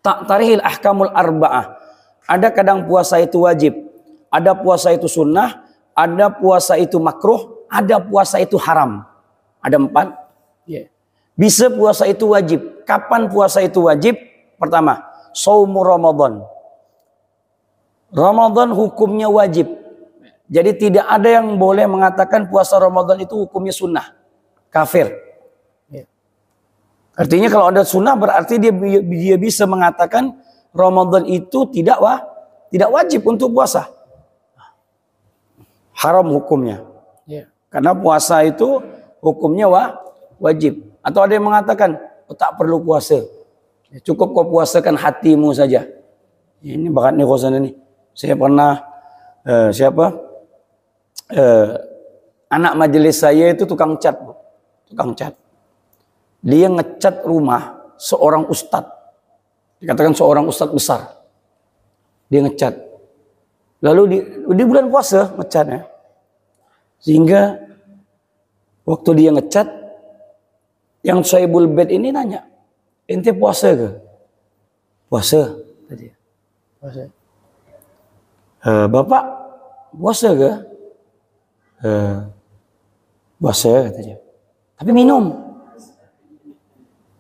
Tarihil ahkamul arba'ah. Ada kadang puasa itu wajib, ada puasa itu sunnah, ada puasa itu makruh, ada puasa itu haram. Ada 4. Yeah. Bisa puasa itu wajib. Kapan puasa itu wajib? Pertama, shaumu Ramadan. Ramadan hukumnya wajib. Jadi tidak ada yang boleh mengatakan puasa Ramadan itu hukumnya sunnah. Kafir. Yeah. Artinya kalau ada sunnah berarti dia bisa mengatakan Ramadan itu tidak wajib untuk puasa. Haram hukumnya. Yeah. Karena puasa itu hukumnya wajib. Atau ada yang mengatakan tak perlu puasa. Cukup kau puasakan hatimu saja. Ini bakat nih kosan ini. Saya pernah anak majelis saya itu tukang cat. Dia ngecat rumah seorang ustadz. Dikatakan seorang ustadz besar. Dia ngecat. Lalu di bulan puasa ngecatnya. Sehingga waktu dia ngecat, yang Sahibul Bait ini nanya, ente puasa ke? Puasa. Puasa. Bapak puasa ke? Puasa kata dia. Tapi minum.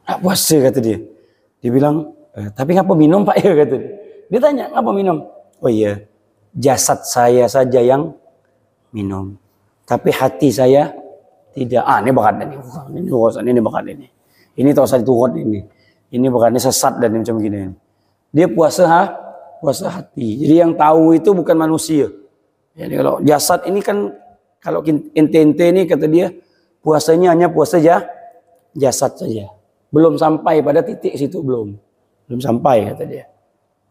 Tak puasa kata dia. Dia bilang, tapi ngapa minum Pak ya kata dia. Dia tanya, ngapa minum? Oh iya, jasad saya saja yang minum. Tapi hati saya tidak. Ini bakat ini. Ini bakat ini. Ini tahu saya turun ini. Ini bakatnya sesat dan macam begini. Dia puasa hati. Jadi yang tahu itu bukan manusia. Jadi kalau jasad ini kan, kalau ente ini kata dia, puasanya hanya puasa jasad saja. Belum sampai pada titik situ, belum sampai kata dia.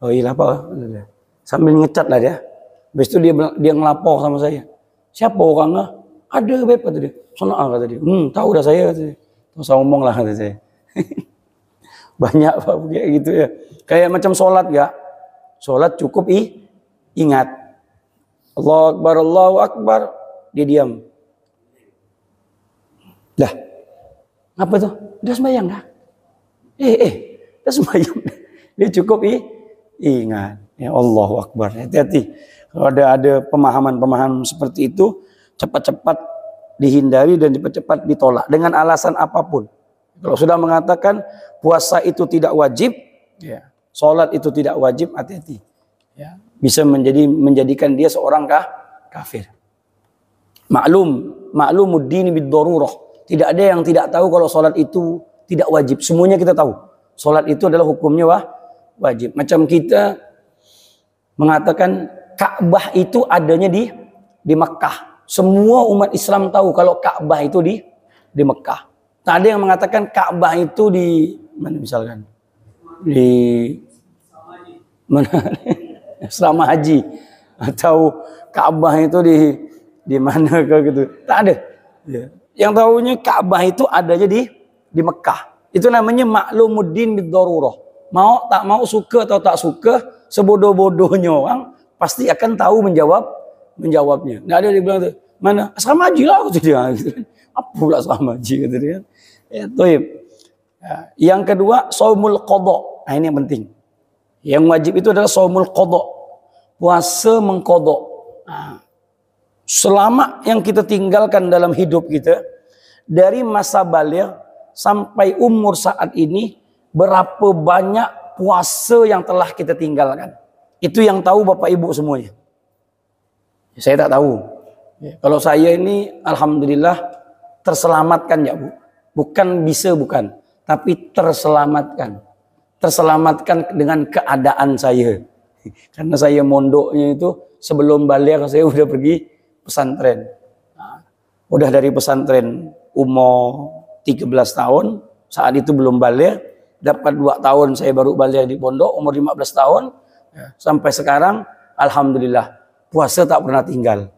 Oh iya apa? Sambil ngecat lah dia. Habis itu dia ngelapor sama saya. Siapa orangnya? Ada beb kata dia. Sana kata dia. Tahu dah saya kata dia. Terus saya ngomong lah kata saya. Banyak Pak kayak gitu ya. Kayak macam sholat gak? Sholat cukup ingat. Allahu Akbar. Dia diam. Dah. Apa tuh? Udah sembahyang dah. Udah sembahyang. Dia cukup ingat. Ya Allahu Akbar. Hati-hati. Kalau ada pemahaman seperti itu, cepat-cepat dihindari dan cepat-cepat ditolak dengan alasan apapun. Kalau sudah mengatakan puasa itu tidak wajib, ya, sholat itu tidak wajib, hati-hati. Ya, bisa menjadikan dia seorang kafir. Maklumuddin bid-darurah. Tidak ada yang tidak tahu kalau sholat itu tidak wajib. Semuanya kita tahu. Sholat itu adalah hukumnya wajib. Macam kita mengatakan Ka'bah itu adanya di Mekah. Semua umat Islam tahu kalau Ka'bah itu di Mekah. Tak ada yang mengatakan Ka'bah itu di mana misalkan? Di mana? Selama haji. Atau Ka'bah itu di mana ke gitu. Tak ada. Ya. Yang tahunya Ka'bah itu adanya di Mekah. Itu namanya maklumuddin bid-darurah. Mau tak mau, suka atau tak suka, sebodoh-bodohnya orang pasti akan tahu menjawabnya. Nggak ada dia bilang tuh, mana asrama haji lah gitu dia. Apa pula asrama haji kata dia. Ya, toib. Ya, yang kedua shaumul qadha. Nah, ini yang penting. Yang wajib itu adalah shaumul qadha. Puasa mengqadha. Nah, selama yang kita tinggalkan dalam hidup kita dari masa baligh sampai umur saat ini, berapa banyak puasa yang telah kita tinggalkan. Itu yang tahu Bapak Ibu semuanya. Saya tak tahu. Kalau saya ini alhamdulillah terselamatkan ya Bu. Bukan bisa, bukan. Tapi terselamatkan. Terselamatkan dengan keadaan saya. Karena saya mondoknya itu sebelum balik saya udah pergi pesantren. Nah, udah dari pesantren umur 13 tahun. Saat itu belum balik. Dapat 2 tahun saya baru balik di pondok. Umur 15 tahun. Sampai sekarang alhamdulillah puasa tak pernah tinggal.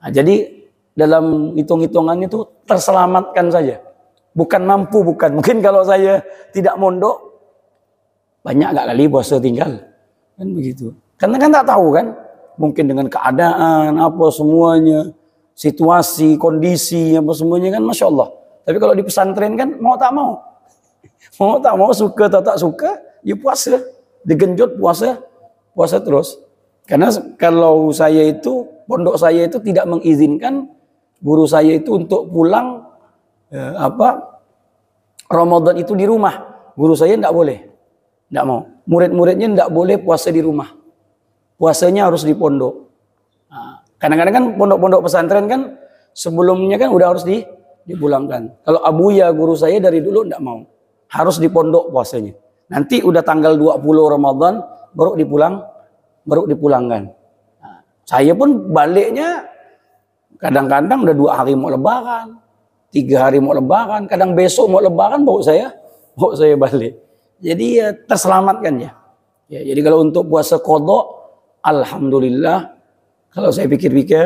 Nah, jadi dalam hitung-hitungan itu terselamatkan saja. Bukan mampu, bukan. Mungkin kalau saya tidak mondok, banyak gak kali puasa tinggal. Kan begitu. Karena kan tak tahu kan. Mungkin dengan keadaan, apa semuanya. Situasi, kondisi, apa semuanya kan Masya Allah. Tapi kalau di pesantren kan mau tak mau. Mau tak mau, suka atau tak suka, ya puasa. Digenjot puasa, puasa terus. Karena kalau saya itu, pondok saya itu tidak mengizinkan guru saya itu untuk pulang Ramadan itu di rumah. Guru saya tidak boleh, tidak mau. Murid-muridnya tidak boleh puasa di rumah. Puasanya harus di pondok. Kadang-kadang kan pondok-pondok pesantren kan sebelumnya kan udah harus dipulangkan. Kalau Abuya guru saya dari dulu tidak mau, harus di pondok puasanya. Nanti udah tanggal 20 Ramadan baru dipulangkan. Saya pun baliknya kadang-kadang udah 2 hari mau lebaran, 3 hari mau lebaran, kadang besok mau lebaran baru saya balik. Jadi ya terselamatkan ya. Jadi kalau untuk puasa qadha, alhamdulillah, kalau saya pikir-pikir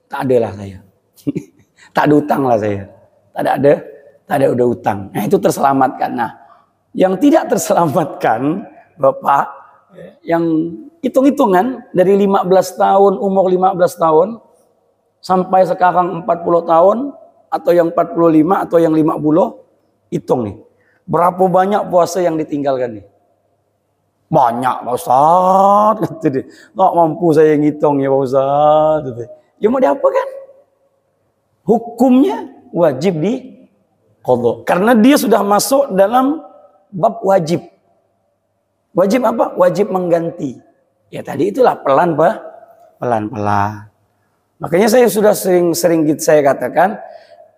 tak ada lah saya. Tak ada utang lah saya. Tak ada udah utang. Nah, itu terselamatkan. Nah, yang tidak terselamatkan Bapak, yang hitung-hitungan dari 15 tahun, umur 15 tahun sampai sekarang 40 tahun atau yang 45 atau yang 50, hitung nih. Berapa banyak puasa yang ditinggalkan nih? Banyak Pak Ustaz. Nggak mampu saya ngitung ya Pak Ustaz. Ya mau diapakan? Hukumnya wajib di qadha. Karena dia sudah masuk dalam bab wajib. Wajib apa? Wajib mengganti. Ya tadi itulah pelan-pelan. Makanya saya sudah sering saya katakan,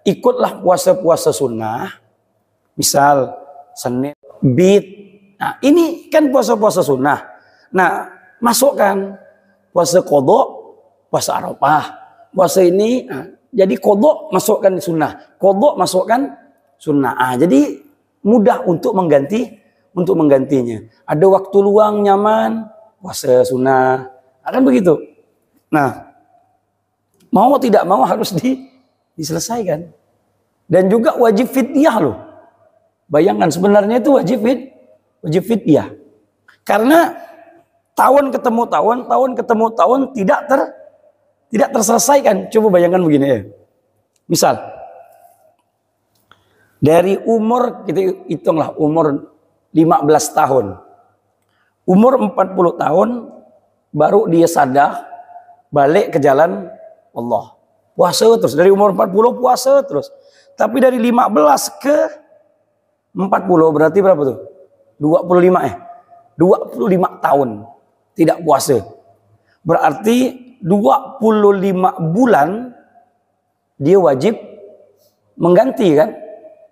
ikutlah puasa-puasa sunnah. Misal Senin, Bid. Nah, ini kan puasa-puasa sunnah. Nah, masukkan puasa qadha, puasa Arafah. Puasa ini, jadi qadha masukkan di sunnah. Qadha masukkan sunnah. Jadi mudah untuk menggantinya. Ada waktu luang nyaman, puasa sunnah. Akan begitu. Nah, mau tidak mau harus diselesaikan. Dan juga wajib fidyah loh. Bayangkan sebenarnya itu wajib fidyah. Karena tahun ketemu tahun tidak terselesaikan. Coba bayangkan begini ya. Misal dari umur, kita hitunglah umur 15 tahun. Umur 40 tahun baru dia sadar balik ke jalan Allah. Puasa terus. Dari umur 40 puasa terus. Tapi dari 15 ke 40 berarti berapa tuh? 25 25 tahun tidak puasa. Berarti 25 bulan dia wajib mengganti kan?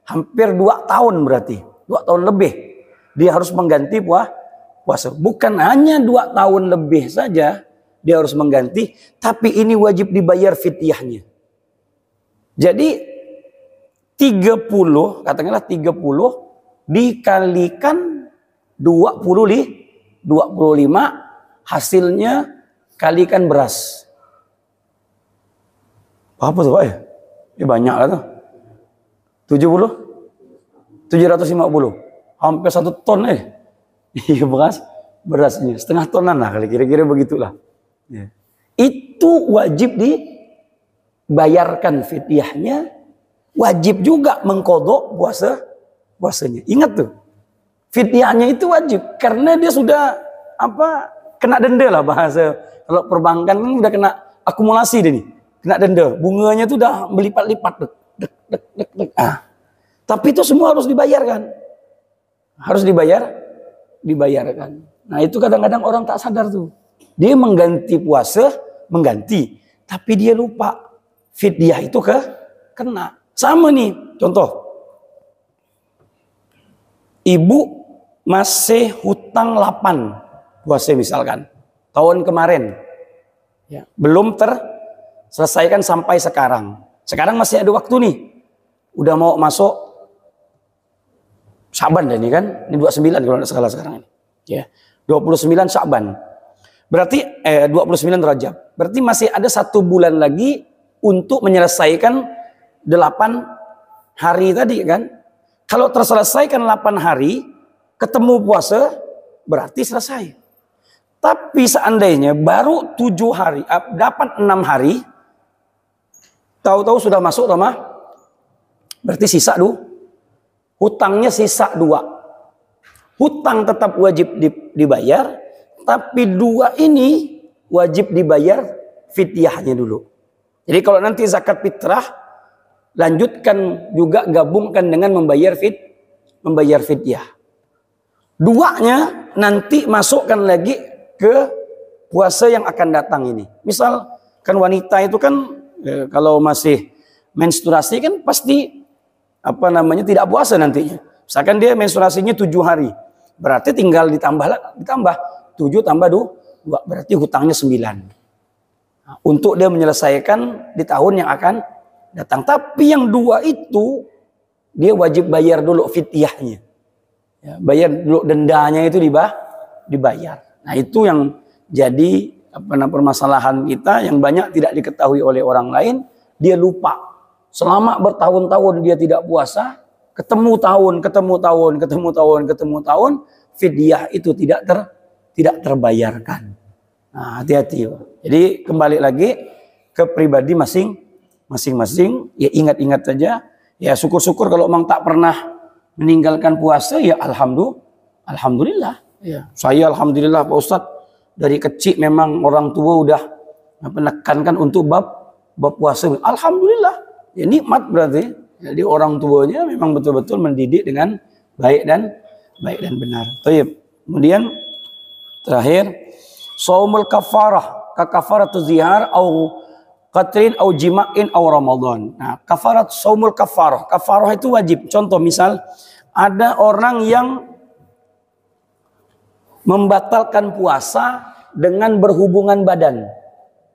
Hampir 2 tahun berarti. 2 tahun lebih. Dia harus mengganti puasa. Bukan hanya 2 tahun lebih saja dia harus mengganti, tapi ini wajib dibayar fidyahnya. Jadi 30, katakanlah 30 dikalikan 25, hasilnya kalikan beras. Apa tuh Pak ya? Ini banyak lah tuh. 750. Hampir 1 ton Iya berasnya. Setengah tonan lah kira-kira begitulah. Ya. Itu wajib dibayarkan fidyahnya. Wajib juga mengqadha puasanya. Ingat tuh. Fidyahnya itu wajib karena dia sudah kena denda lah bahasa. Kalau perbankan kan udah kena akumulasi deh nih. Kena denda. Bunganya tuh udah berlipat-lipat. Tapi itu semua harus dibayarkan. Harus dibayarkan. Nah, itu kadang-kadang orang tak sadar tuh. Dia mengganti puasa, tapi dia lupa fidyah itu kena. Sama nih, contoh. ibu masih hutang 8 puasa misalkan tahun kemarin, ya, belum terselesaikan sampai sekarang. Sekarang masih ada waktu nih, udah mau masuk Sya'ban ini kan, ini 29 kalau tidak salah sekarang ini, ya, 29 Sya'ban. Berarti 29 Rajab. Berarti masih ada 1 bulan lagi untuk menyelesaikan 8 hari tadi kan. Kalau terselesaikan 8 hari, ketemu puasa, berarti selesai. Tapi seandainya baru 7 hari, dapat 6 hari, tahu-tahu sudah masuk Ramadan, berarti sisa 2. Hutangnya sisa 2. Hutang tetap wajib dibayar, tapi 2 ini wajib dibayar fidyahnya dulu. Jadi kalau nanti zakat fitrah, lanjutkan juga gabungkan dengan membayar fidyah. 2-nya nanti masukkan lagi ke puasa yang akan datang ini. Misal kan wanita itu kan kalau masih menstruasi kan pasti tidak puasa nantinya. Misalkan dia menstruasinya 7 hari. Berarti tinggal ditambah 7 tambah 2, berarti hutangnya 9. Untuk dia menyelesaikan di tahun yang akan datang. Tapi yang 2 itu dia wajib bayar dulu fidyahnya. Ya, bayar dulu dendanya itu dibayar. Nah, itu yang jadi permasalahan kita yang banyak tidak diketahui oleh orang lain. Dia lupa. Selama bertahun-tahun dia tidak puasa, ketemu tahun, fidyah itu tidak terbayarkan. Nah, hati-hati. Jadi kembali lagi ke pribadi masing-masing. Ya ingat-ingat saja. Ya syukur-syukur kalau memang tak pernah meninggalkan puasa, ya alhamdulillah. Ya. Saya alhamdulillah Pak Ustadz, dari kecil memang orang tua udah menekankan untuk bab puasa. Alhamdulillah, ya nikmat berarti. Jadi orang tuanya memang betul-betul mendidik dengan baik dan benar. Kemudian terakhir, shaumul kafarah, ka kafaratuz zihar au qatrin au jima'in au Ramadan. Nah, kafarat shaumul kafarah. Kafarah itu wajib. Contoh misal ada orang yang membatalkan puasa dengan berhubungan badan.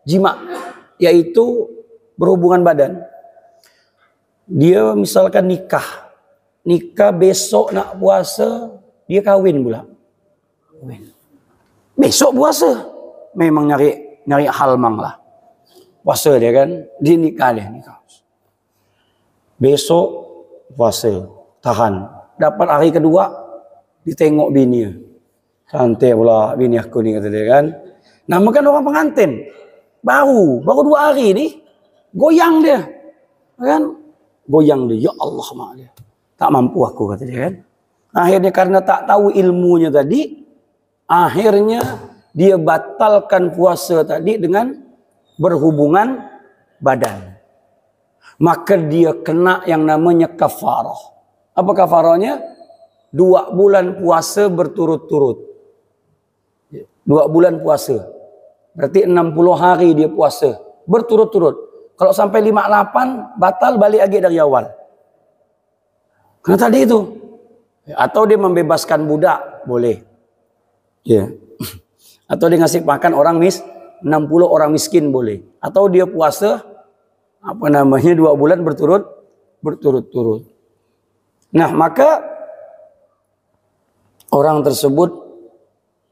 Jima, yaitu berhubungan badan. Dia misalkan nikah besok nak puasa, dia kawin pula. Besok puasa, memang nyari hal mang lah. Puasa dia kan, dia nikah. Besok puasa, tahan. Dapat hari kedua, ditengok bini. Cantik pula bini aku ni, kata dia kan. Nama kan orang pengantin. Baru 2 hari ni, goyang dia. Kan? Goyang dia, ya Allah mak dia. Tak mampu aku, kata dia kan. Akhirnya karena tak tahu ilmunya tadi, akhirnya dia batalkan puasa tadi dengan berhubungan badan. Maka dia kena yang namanya kafarah. Apa kafarahnya? 2 bulan puasa berturut-turut. 2 bulan puasa. Berarti 60 hari dia puasa berturut-turut. Kalau sampai 58 batal, balik lagi dari awal. Karena tadi itu. Atau dia membebaskan budak, boleh. Ya. Atau dia ngasih makan 60 orang miskin, boleh. Atau dia puasa 2 bulan berturut-turut. Nah, maka orang tersebut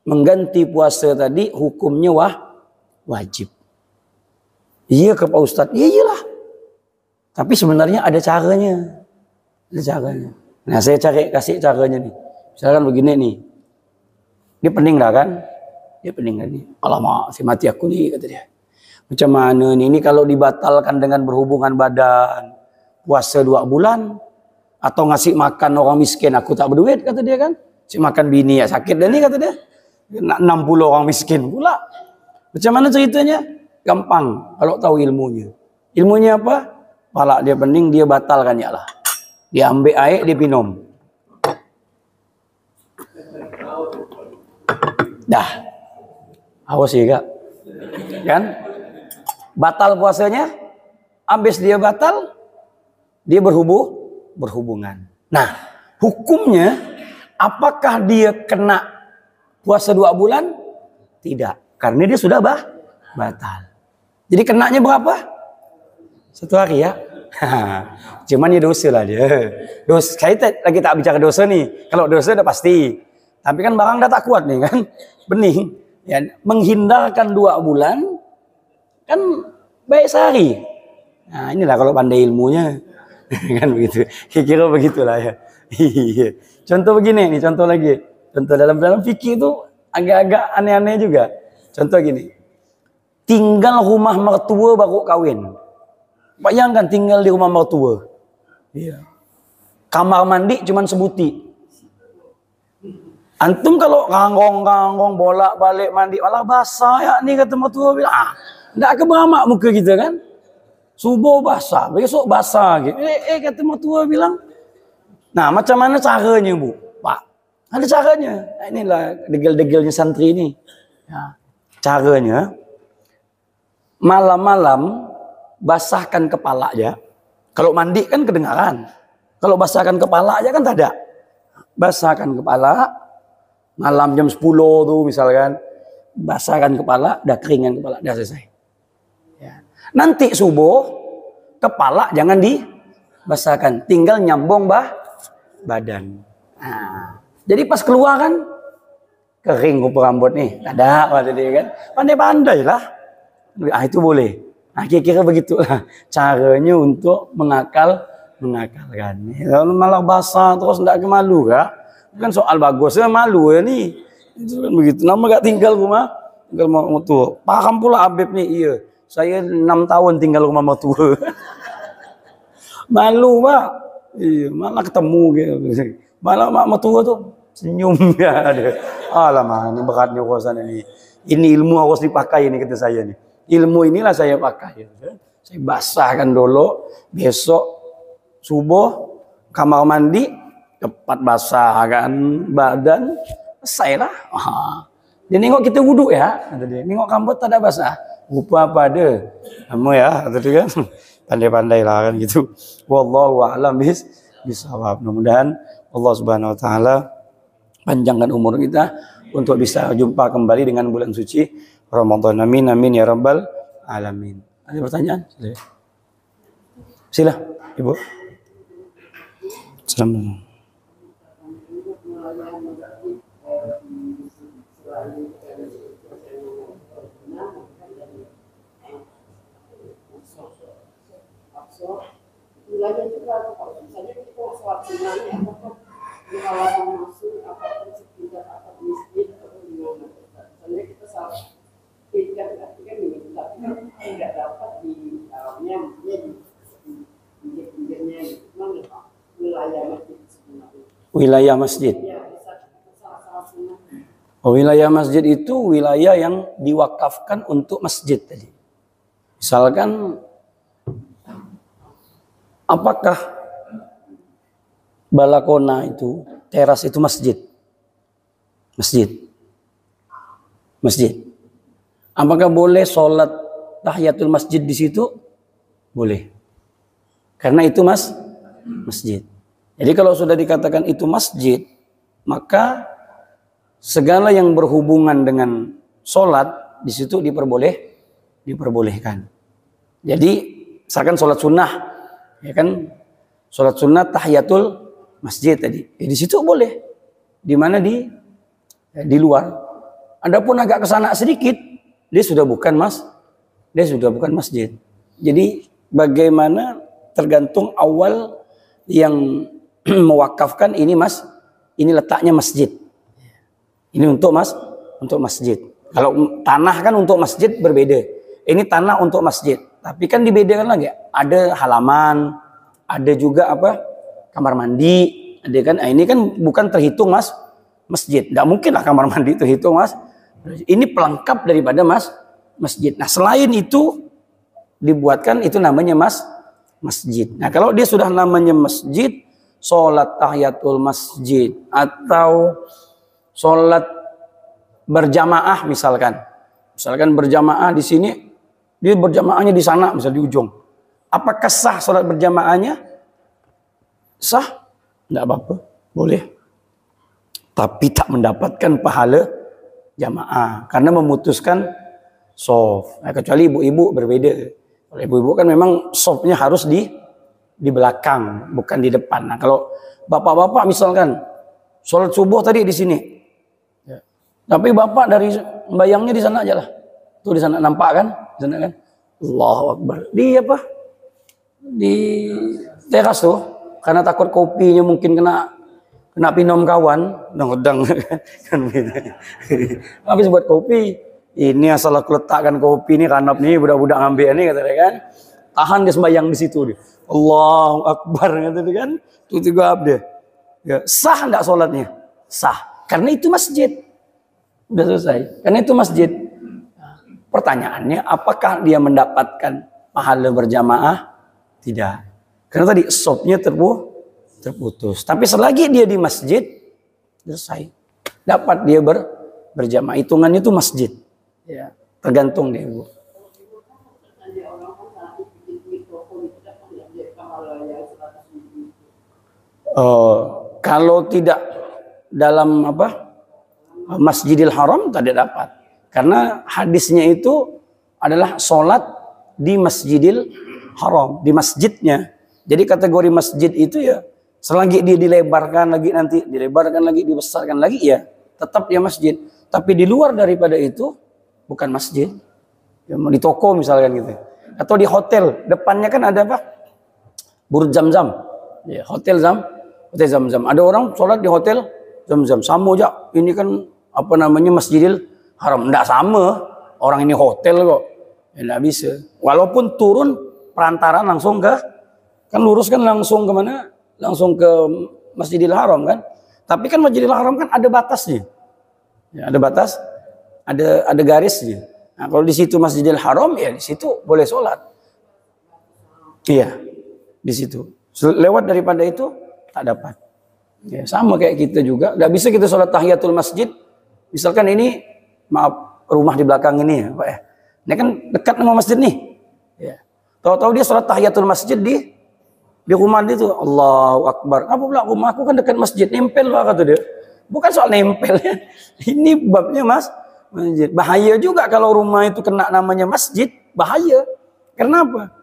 mengganti puasa tadi hukumnya wajib. Iya ke Pak Ustadz? Iyalah. Tapi sebenarnya ada caranya. Nah, saya kasih caranya nih. Misalkan begini nih. Dia pening dah kan? Dia pening nih. Alamak, si mati aku nih, kata dia. Macam mana nih? Ini kalau dibatalkan dengan berhubungan badan, puasa 2 bulan, atau ngasih makan orang miskin, aku tak berduit, kata dia kan. Si makan bini ya sakit dah ni, kata dia. 60 orang miskin pula. Macam mana ceritanya? Gampang kalau tahu ilmunya. Ilmunya apa? Pala dia pening, dia batalkan ya lah. Dia ambil air, dia minum. Dah. Awas ya, Kak. Kan? Batal puasanya, habis dia batal, dia berhubungan. Nah, hukumnya Apakah dia kena puasa 2 bulan? Tidak, karena dia sudah batal. Jadi kenanya berapa? 1 hari ya. Cuman ya dosa lah dia. Saya lagi tak bicara dosa nih. Kalau dosa udah pasti. Tapi kan barang dah tak kuat nih kan. Bening. Ya, menghindarkan 2 bulan kan baik sehari. Nah inilah kalau pandai ilmunya. Kan begitu. Kira begitulah ya. Contoh begini nih, contoh lagi. Contoh dalam fikih itu agak-agak aneh-aneh juga. Contoh gini. Tinggal rumah mertua baru kawin. Bayangkan tinggal di rumah mertua. Iya. Kamar mandi cuman sebuti. Antum kalau kanggong-kanggong bolak-balik mandi malah basah ya nih kata mertua bilang, enggak keberamak muka kita kan? Subuh basah, besok basah gitu. Kata mertua bilang, nah macam mana caranya Bu? Pak, ada caranya. Nah, inilah degil-degilnya santri ini. Ya. Caranya, malam-malam basahkan kepala aja. Kalau mandi kan kedengaran. Kalau basahkan kepala aja kan tak ada. Basahkan kepala, malam jam 10 tuh misalkan. Basahkan kepala, dah keringan kepala, dah selesai. Ya. Nanti subuh, kepala jangan dibasahkan. Tinggal nyambung badan. Nah, jadi pas keluar kan, kering kupu rambut nih. Tak ada, kata dia kan. Pandai-pandai lah. Itu boleh. Nah, kira-kira begitulah caranya untuk mengakalkan. Kalau malah basah terus tidak kemalu kah? Kan soal bagusnya malu ya nih. Itu kan begitu. Nama gak tinggal rumah, tinggal rumah mertua. Paham pula Habib nih, iya. Saya 6 tahun tinggal rumah mertua. Malu Pak. Iya, malah ketemu gitu. Malah mak mertua tuh senyum ya ada. Alamak, ini beratnya urusan ini. Ini ilmu harus dipakai ini kata saya nih. Ilmu inilah saya pakai. Saya basahkan dulu, besok subuh kamar mandi tepat basah kan badan, selesai lah. Dia nengok kita wuduk ya, kata dia. Nengok rambut tak ada basah. Rupa apa ada? Kamu ya, kata dia kan. Pandai-pandai lah kan gitu. Wallahu a'lam bishawab. Mudah-mudahan Allah Subhanahu wa taala panjangkan umur kita untuk bisa jumpa kembali dengan bulan suci Ramadan. Amin amin ya rabbal alamin. Ada pertanyaan? Sila, Ibu. Assalamualaikum. Wilayah masjid. Oh, wilayah masjid itu wilayah yang diwakafkan untuk masjid tadi. Misalkan, apakah balakona itu, teras itu masjid? Masjid. Apakah boleh sholat tahiyatul masjid di situ? Boleh. Karena itu masjid. Jadi kalau sudah dikatakan itu masjid, maka segala yang berhubungan dengan sholat di situ diperbolehkan. Jadi misalkan sholat sunnah, ya kan, sholat sunnah tahiyatul masjid tadi, di situ boleh. Di mana di luar. Adapun agak kesana sedikit, dia sudah bukan masjid. Jadi bagaimana tergantung awal yang mewakafkan ini ini letaknya masjid. Ini untuk masjid. Kalau tanah kan untuk masjid berbeda. Ini tanah untuk masjid. Tapi kan dibedakan lagi. Ada halaman, ada juga kamar mandi, ada kan. Ini kan bukan terhitung masjid. Tidak mungkin lah kamar mandi terhitung Ini pelengkap daripada masjid. Nah selain itu dibuatkan itu namanya masjid. Nah kalau dia sudah namanya masjid, sholat tahiyatul masjid atau sholat berjamaah misalkan berjamaah di sini, dia berjamaahnya di sana misal di ujung. Apakah sah sholat berjamaahnya? Sah? Tidak apa-apa, boleh. tapi tak mendapatkan pahala jamaah karena memutuskan soft. Nah, kecuali ibu-ibu berbeda. Kalau ibu-ibu kan memang softnya harus di belakang, bukan di depan. Nah, kalau bapak-bapak misalkan sholat subuh tadi di sini, ya. Tapi bapak dari bayangnya di sana aja lah. Tuh di sana nampak kan? Di sana kan? Allahu Akbar. Di apa? Di teras tuh, karena takut kopinya mungkin kena pinom kawan, ngedang kan gitu. Habis buat kopi, ini asal aku letakkan kopi ini kanap nih budak-budak ngambil nih katanya kan. Tahan dia sembahyang di situ dia. Allahu Akbar katanya kan. Itu juga dia. Ya, sah enggak sholatnya? Sah. Karena itu masjid. Udah selesai. Karena itu masjid. Pertanyaannya, apakah dia mendapatkan pahala berjamaah? Tidak. Karena tadi sopnya terputus. Tapi selagi dia di masjid, selesai. Dapat dia berjamaah. Hitungannya itu masjid. Ya, tergantung dia, Bu. Kalau tidak dalam Masjidil Haram tidak dapat. Karena hadisnya itu adalah sholat di Masjidil Haram, di masjidnya. Jadi kategori masjid itu ya selagi dia dilebarkan lagi nanti, dilebarkan lagi, dibesarkan lagi ya tetap dia masjid. Tapi di luar daripada itu bukan masjid. Ya, di toko misalkan gitu. Atau di hotel, depannya kan ada apa? Burj Zamzam. Ya, hotel Zamzam. Ada orang sholat di hotel Zamzam. Sama aja. Ini kan Masjidil Haram. Enggak sama. Orang ini hotel kok. Ya, enggak bisa. Walaupun turun perantaran langsung ke, kan lurus kan langsung ke mana? Langsung ke Masjidil Haram kan. Tapi kan Masjidil Haram kan ada batasnya. Ya, ada batas, ada garisnya. Nah, kalau di situ Masjidil Haram ya di situ boleh sholat. Iya, di situ. Lewat daripada itu tak dapat. Ya, sama kayak kita juga. Gak bisa kita sholat tahiyatul masjid. Misalkan ini, maaf, rumah di belakang ini ya, Pak ya. Ini kan dekat sama masjid nih. Ya. Tahu-tahu dia sholat tahiyatul masjid di rumah dia tuh. Allahu Akbar. Apa pula rumahku kan dekat masjid, nempel lah kata dia. Bukan soal nempel ya. Ini babnya masjid. Bahaya juga kalau rumah itu kena namanya masjid, bahaya. Kenapa?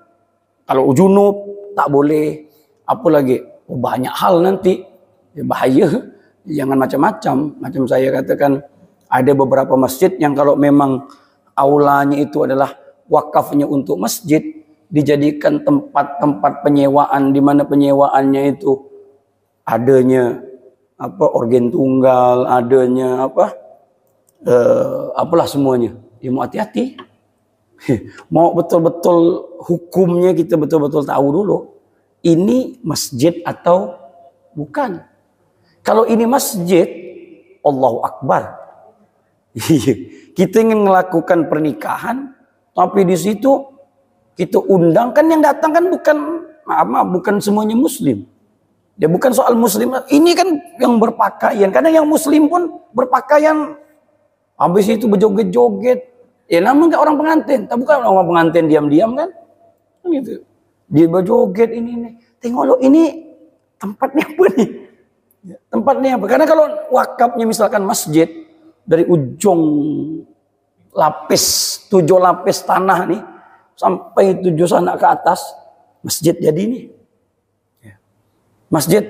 Kalau junub tak boleh. Apa lagi? Banyak hal nanti. Ya, bahaya. Jangan macam-macam. Macam saya katakan, ada beberapa masjid yang kalau memang aulanya itu adalah wakafnya untuk masjid, dijadikan tempat-tempat penyewaan, di mana penyewaannya itu adanya organ tunggal, adanya apalah semuanya. Ya mau hati-hati. Mau betul-betul hukumnya kita betul-betul tahu dulu. Ini masjid atau bukan. Kalau ini masjid, Allahu Akbar. Kita ingin melakukan pernikahan, tapi di situ kita undang, kan yang datang kan bukan semuanya muslim. Ya bukan soal muslim. Ini kan yang berpakaian. Kadang yang muslim pun berpakaian habis itu berjoget-joget. Ya namanya orang pengantin. Tak bukan orang pengantin diam-diam kan? Gitu. Dia berjoget ini. Tengok lo ini tempatnya apa nih? Tempatnya apa? Karena kalau wakafnya misalkan masjid dari ujung 7 lapis tanah nih sampai 7 sana ke atas masjid jadi nih. Masjid,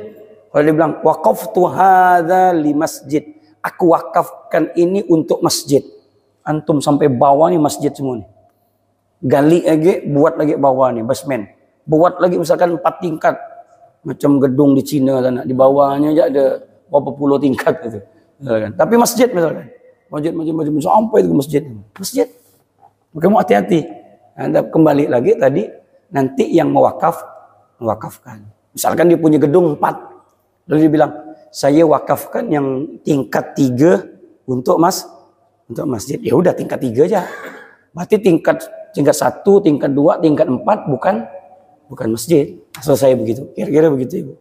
kalau dia bilang waqaftu hadza li masjid, aku wakafkan ini untuk masjid. Antum sampai bawah nih masjid semua nih. Gali lagi, buat lagi bawah nih basement. Buat lagi misalkan 4 tingkat. Macam gedung di Cina sana, di bawahnya aja ada berapa puluh tingkat gitu. Tapi masjid misalkan. Masjid sampai itu masjid. Masjid. Maka mau hati-hati. Anda kembali lagi tadi, nanti yang mewakafkan. Misalkan dia punya gedung 4. Lalu dia bilang, saya wakafkan yang tingkat 3 untuk masjid. Ya udah tingkat 3 aja. Berarti tingkat 1, tingkat 2, tingkat 4 bukan masjid. Selesai begitu. Kira-kira begitu Ibu.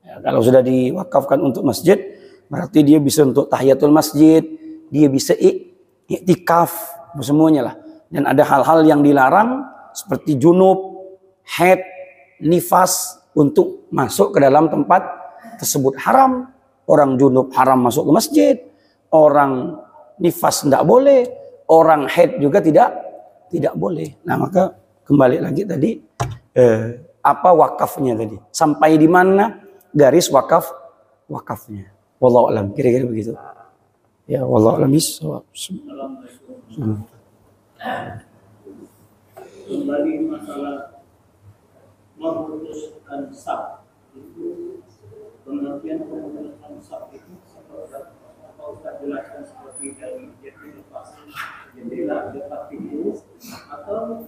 Ya, kalau sudah diwakafkan untuk masjid, berarti dia bisa untuk tahiyatul masjid, dia bisa iktikaf, semuanya lah. Dan ada hal-hal yang dilarang seperti junub, haid, nifas untuk masuk ke dalam tempat tersebut. Haram. Orang junub haram masuk ke masjid, orang nifas tidak boleh, orang haid juga tidak boleh. Nah, maka kembali lagi tadi apa wakafnya tadi? Sampai di mana garis wakafnya? Wallahu a'lam. Kira-kira begitu. Ya, wallahu a'lam bissawab. Kembali masalah memutuskan saf itu, pengertian memutuskan saf itu apa Ustaz jelaskan seperti dari jendela depan pintu atau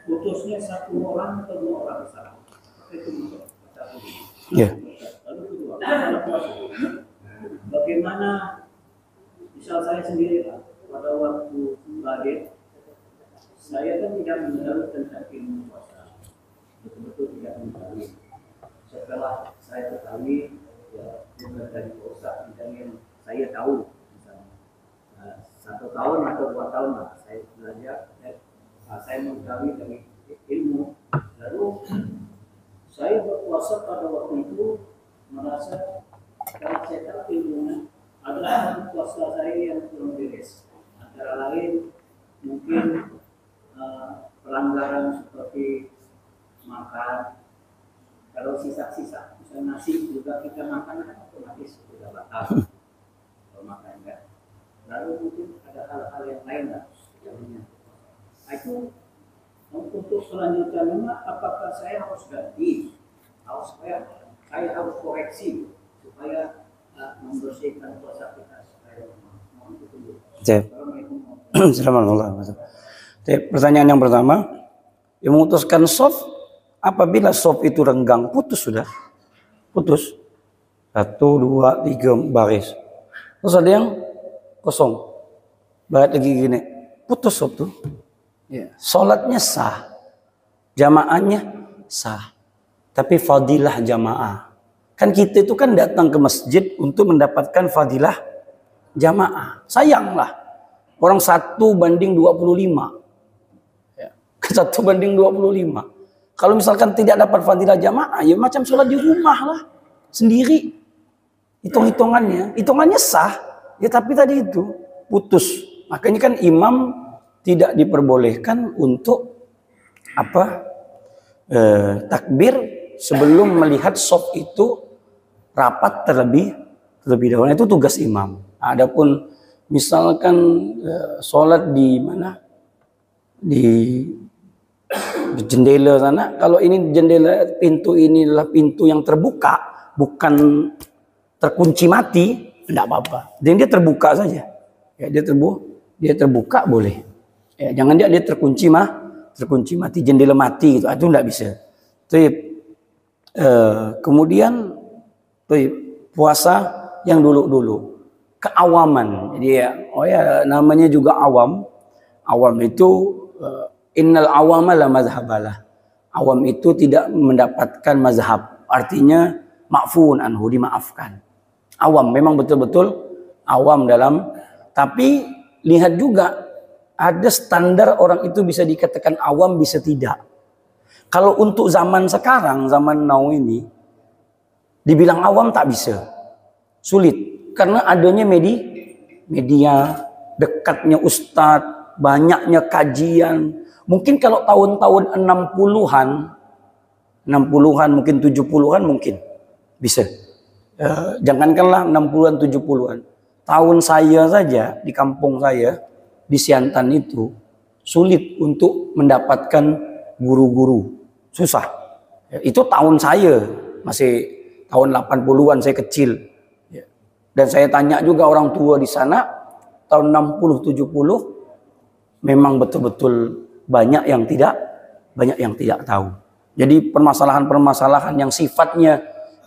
putusnya satu orang atau dua orang saf itu maksud. Ya. Lalu kedua, bagaimana misal saya sendiri lah, pada waktu balik saya kan tidak mengetahui tentang ilmu puasa, betul-betul tidak mengetahui. Setelah saya ketahui, ya bukan dari puasa, bidang yang saya tahu, misalnya 1 tahun atau 2 tahun lah saya belajar, saya mengetahui dari ilmu. Lalu saya berpuasa pada waktu itu merasa kalau saya tahu ilmunya adalah puasa saya yang belum beres. Antara lain mungkin pelanggaran seperti makan, kalau sisa-sisa, misalnya nasi juga kita makan otomatis sudah batal kalau makan enggak. Lalu mungkin ada hal-hal yang lain lah yang menyangkut. Itu untuk selanjutnya, apakah saya harus ganti, saya harus koreksi supaya membersihkan puasa kita supaya mohon itu. Assalamualaikum. Pertanyaan yang pertama, yang memutuskan soft apabila soft itu renggang, putus sudah, putus 1, 2, 3 baris. Terus ada yang kosong, barat lagi gini, putus soft tuh. Ya. Sholatnya sah, jamaahnya sah, tapi fadilah jamaah. Kan kita itu kan datang ke masjid untuk mendapatkan fadilah jamaah. Sayanglah orang 1:25. Ya. 1:25. Kalau misalkan tidak dapat fadilah jamaah, ya macam sholat di rumah lah, sendiri. Hitungannya sah, ya tapi tadi itu putus. Makanya kan imam tidak diperbolehkan untuk takbir sebelum melihat shaf itu rapat terlebih dahulu. Itu tugas imam. Adapun misalkan sholat di mana, di jendela sana, kalau ini jendela pintu inilah pintu yang terbuka, bukan terkunci mati, tidak apa-apa. Dan dia terbuka saja. Ya, dia terbuka boleh. Ya, jangan dia terkunci mati, jendela mati gitu, itu enggak bisa. Kemudian puasa yang dulu keawaman. Jadi namanya juga awam. Awam itu innal awama la mazhabalah. Awam itu tidak mendapatkan mazhab. Artinya ma'fun anhu, dimaafkan. Awam memang betul-betul awam tapi lihat juga ada standar orang itu bisa dikatakan awam, bisa tidak. Kalau untuk zaman sekarang, zaman now ini, dibilang awam tak bisa. Sulit. Karena adanya media, dekatnya ustadz, banyaknya kajian. Mungkin kalau tahun-tahun 60-an, mungkin 70-an mungkin bisa. Jangankanlah 60-an, 70-an. Tahun saya saja, di kampung saya, di Siantan itu sulit untuk mendapatkan guru-guru, susah. Itu tahun saya, masih tahun 80-an, saya kecil. Dan saya tanya juga orang tua di sana, tahun 60-70 memang betul-betul banyak yang tidak tahu. Jadi permasalahan-permasalahan yang sifatnya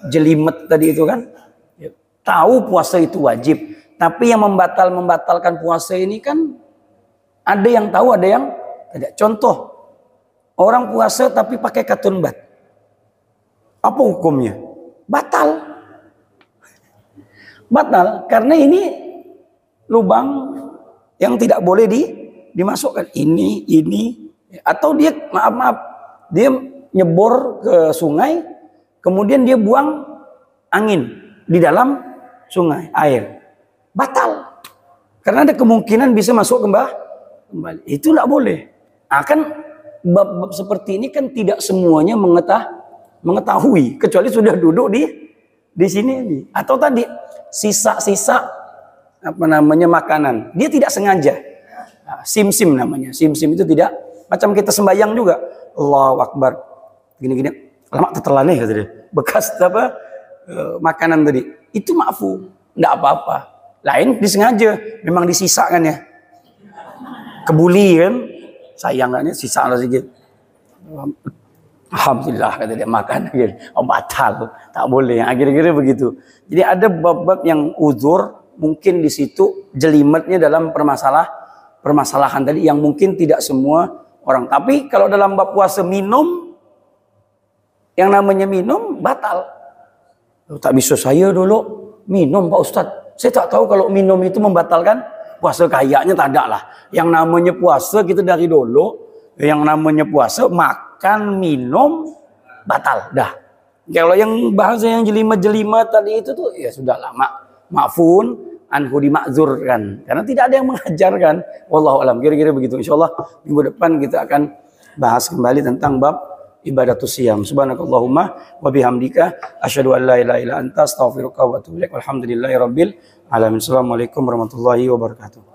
jelimet tadi itu kan, tahu puasa itu wajib, tapi yang membatalkan puasa ini kan ada yang tahu, ada yang tidak. Contoh, orang puasa tapi pakai katun bat. Apa hukumnya? Batal. Karena ini lubang yang tidak boleh dimasukkan. Ini. Atau dia, maaf, dia nyebor ke sungai, kemudian dia buang angin di dalam sungai, air, batal. Karena ada kemungkinan bisa masuk kembali. Itu tidak boleh. Akan bab-bab seperti ini kan tidak semuanya mengetahui, kecuali sudah duduk di sini. Atau tadi sisa-sisa makanan, dia tidak sengaja. Sim-sim namanya. Sim-sim itu tidak macam kita sembahyang juga. Allahu Akbar. Gini-gini. Lama tertelan kata dia. Bekas makanan tadi. Itu maafu. Tidak apa-apa. Lain disengaja. Memang disisakan ya. Kebuli kan. Sayang kan ya. Sisa sedikit. Alhamdulillah kata dia makan. Oh, batal. Tak boleh. Akhir-akhirnya begitu. Jadi ada bab-bab yang uzur. Mungkin di situ jelimetnya dalam permasalahan tadi yang mungkin tidak semua orang. Tapi kalau dalam bab puasa minum, yang namanya minum batal. Tak bisa saya dulu minum Pak Ustadz. Saya tak tahu kalau minum itu membatalkan puasa. Kayaknya tak ada lah. Yang namanya puasa kita dari dulu, yang namanya puasa makan minum batal. Dah. Kalau yang bahasa yang jelimet-jelimet tadi itu tuh ya sudah lama. Ma'fun anhu dimakzurkan karena tidak ada yang mengajarkan. Wallahu alam. Kira-kira begitu. Insyaallah minggu depan kita akan bahas kembali tentang bab ibadatus siyam. Subhanakallahumma wa bihamdika asyhadu an la ilaha illa anta astaghfiruka wa atubu ilaik. Walhamdulillahirabbil alamin. Assalamualaikum warahmatullahi wabarakatuh.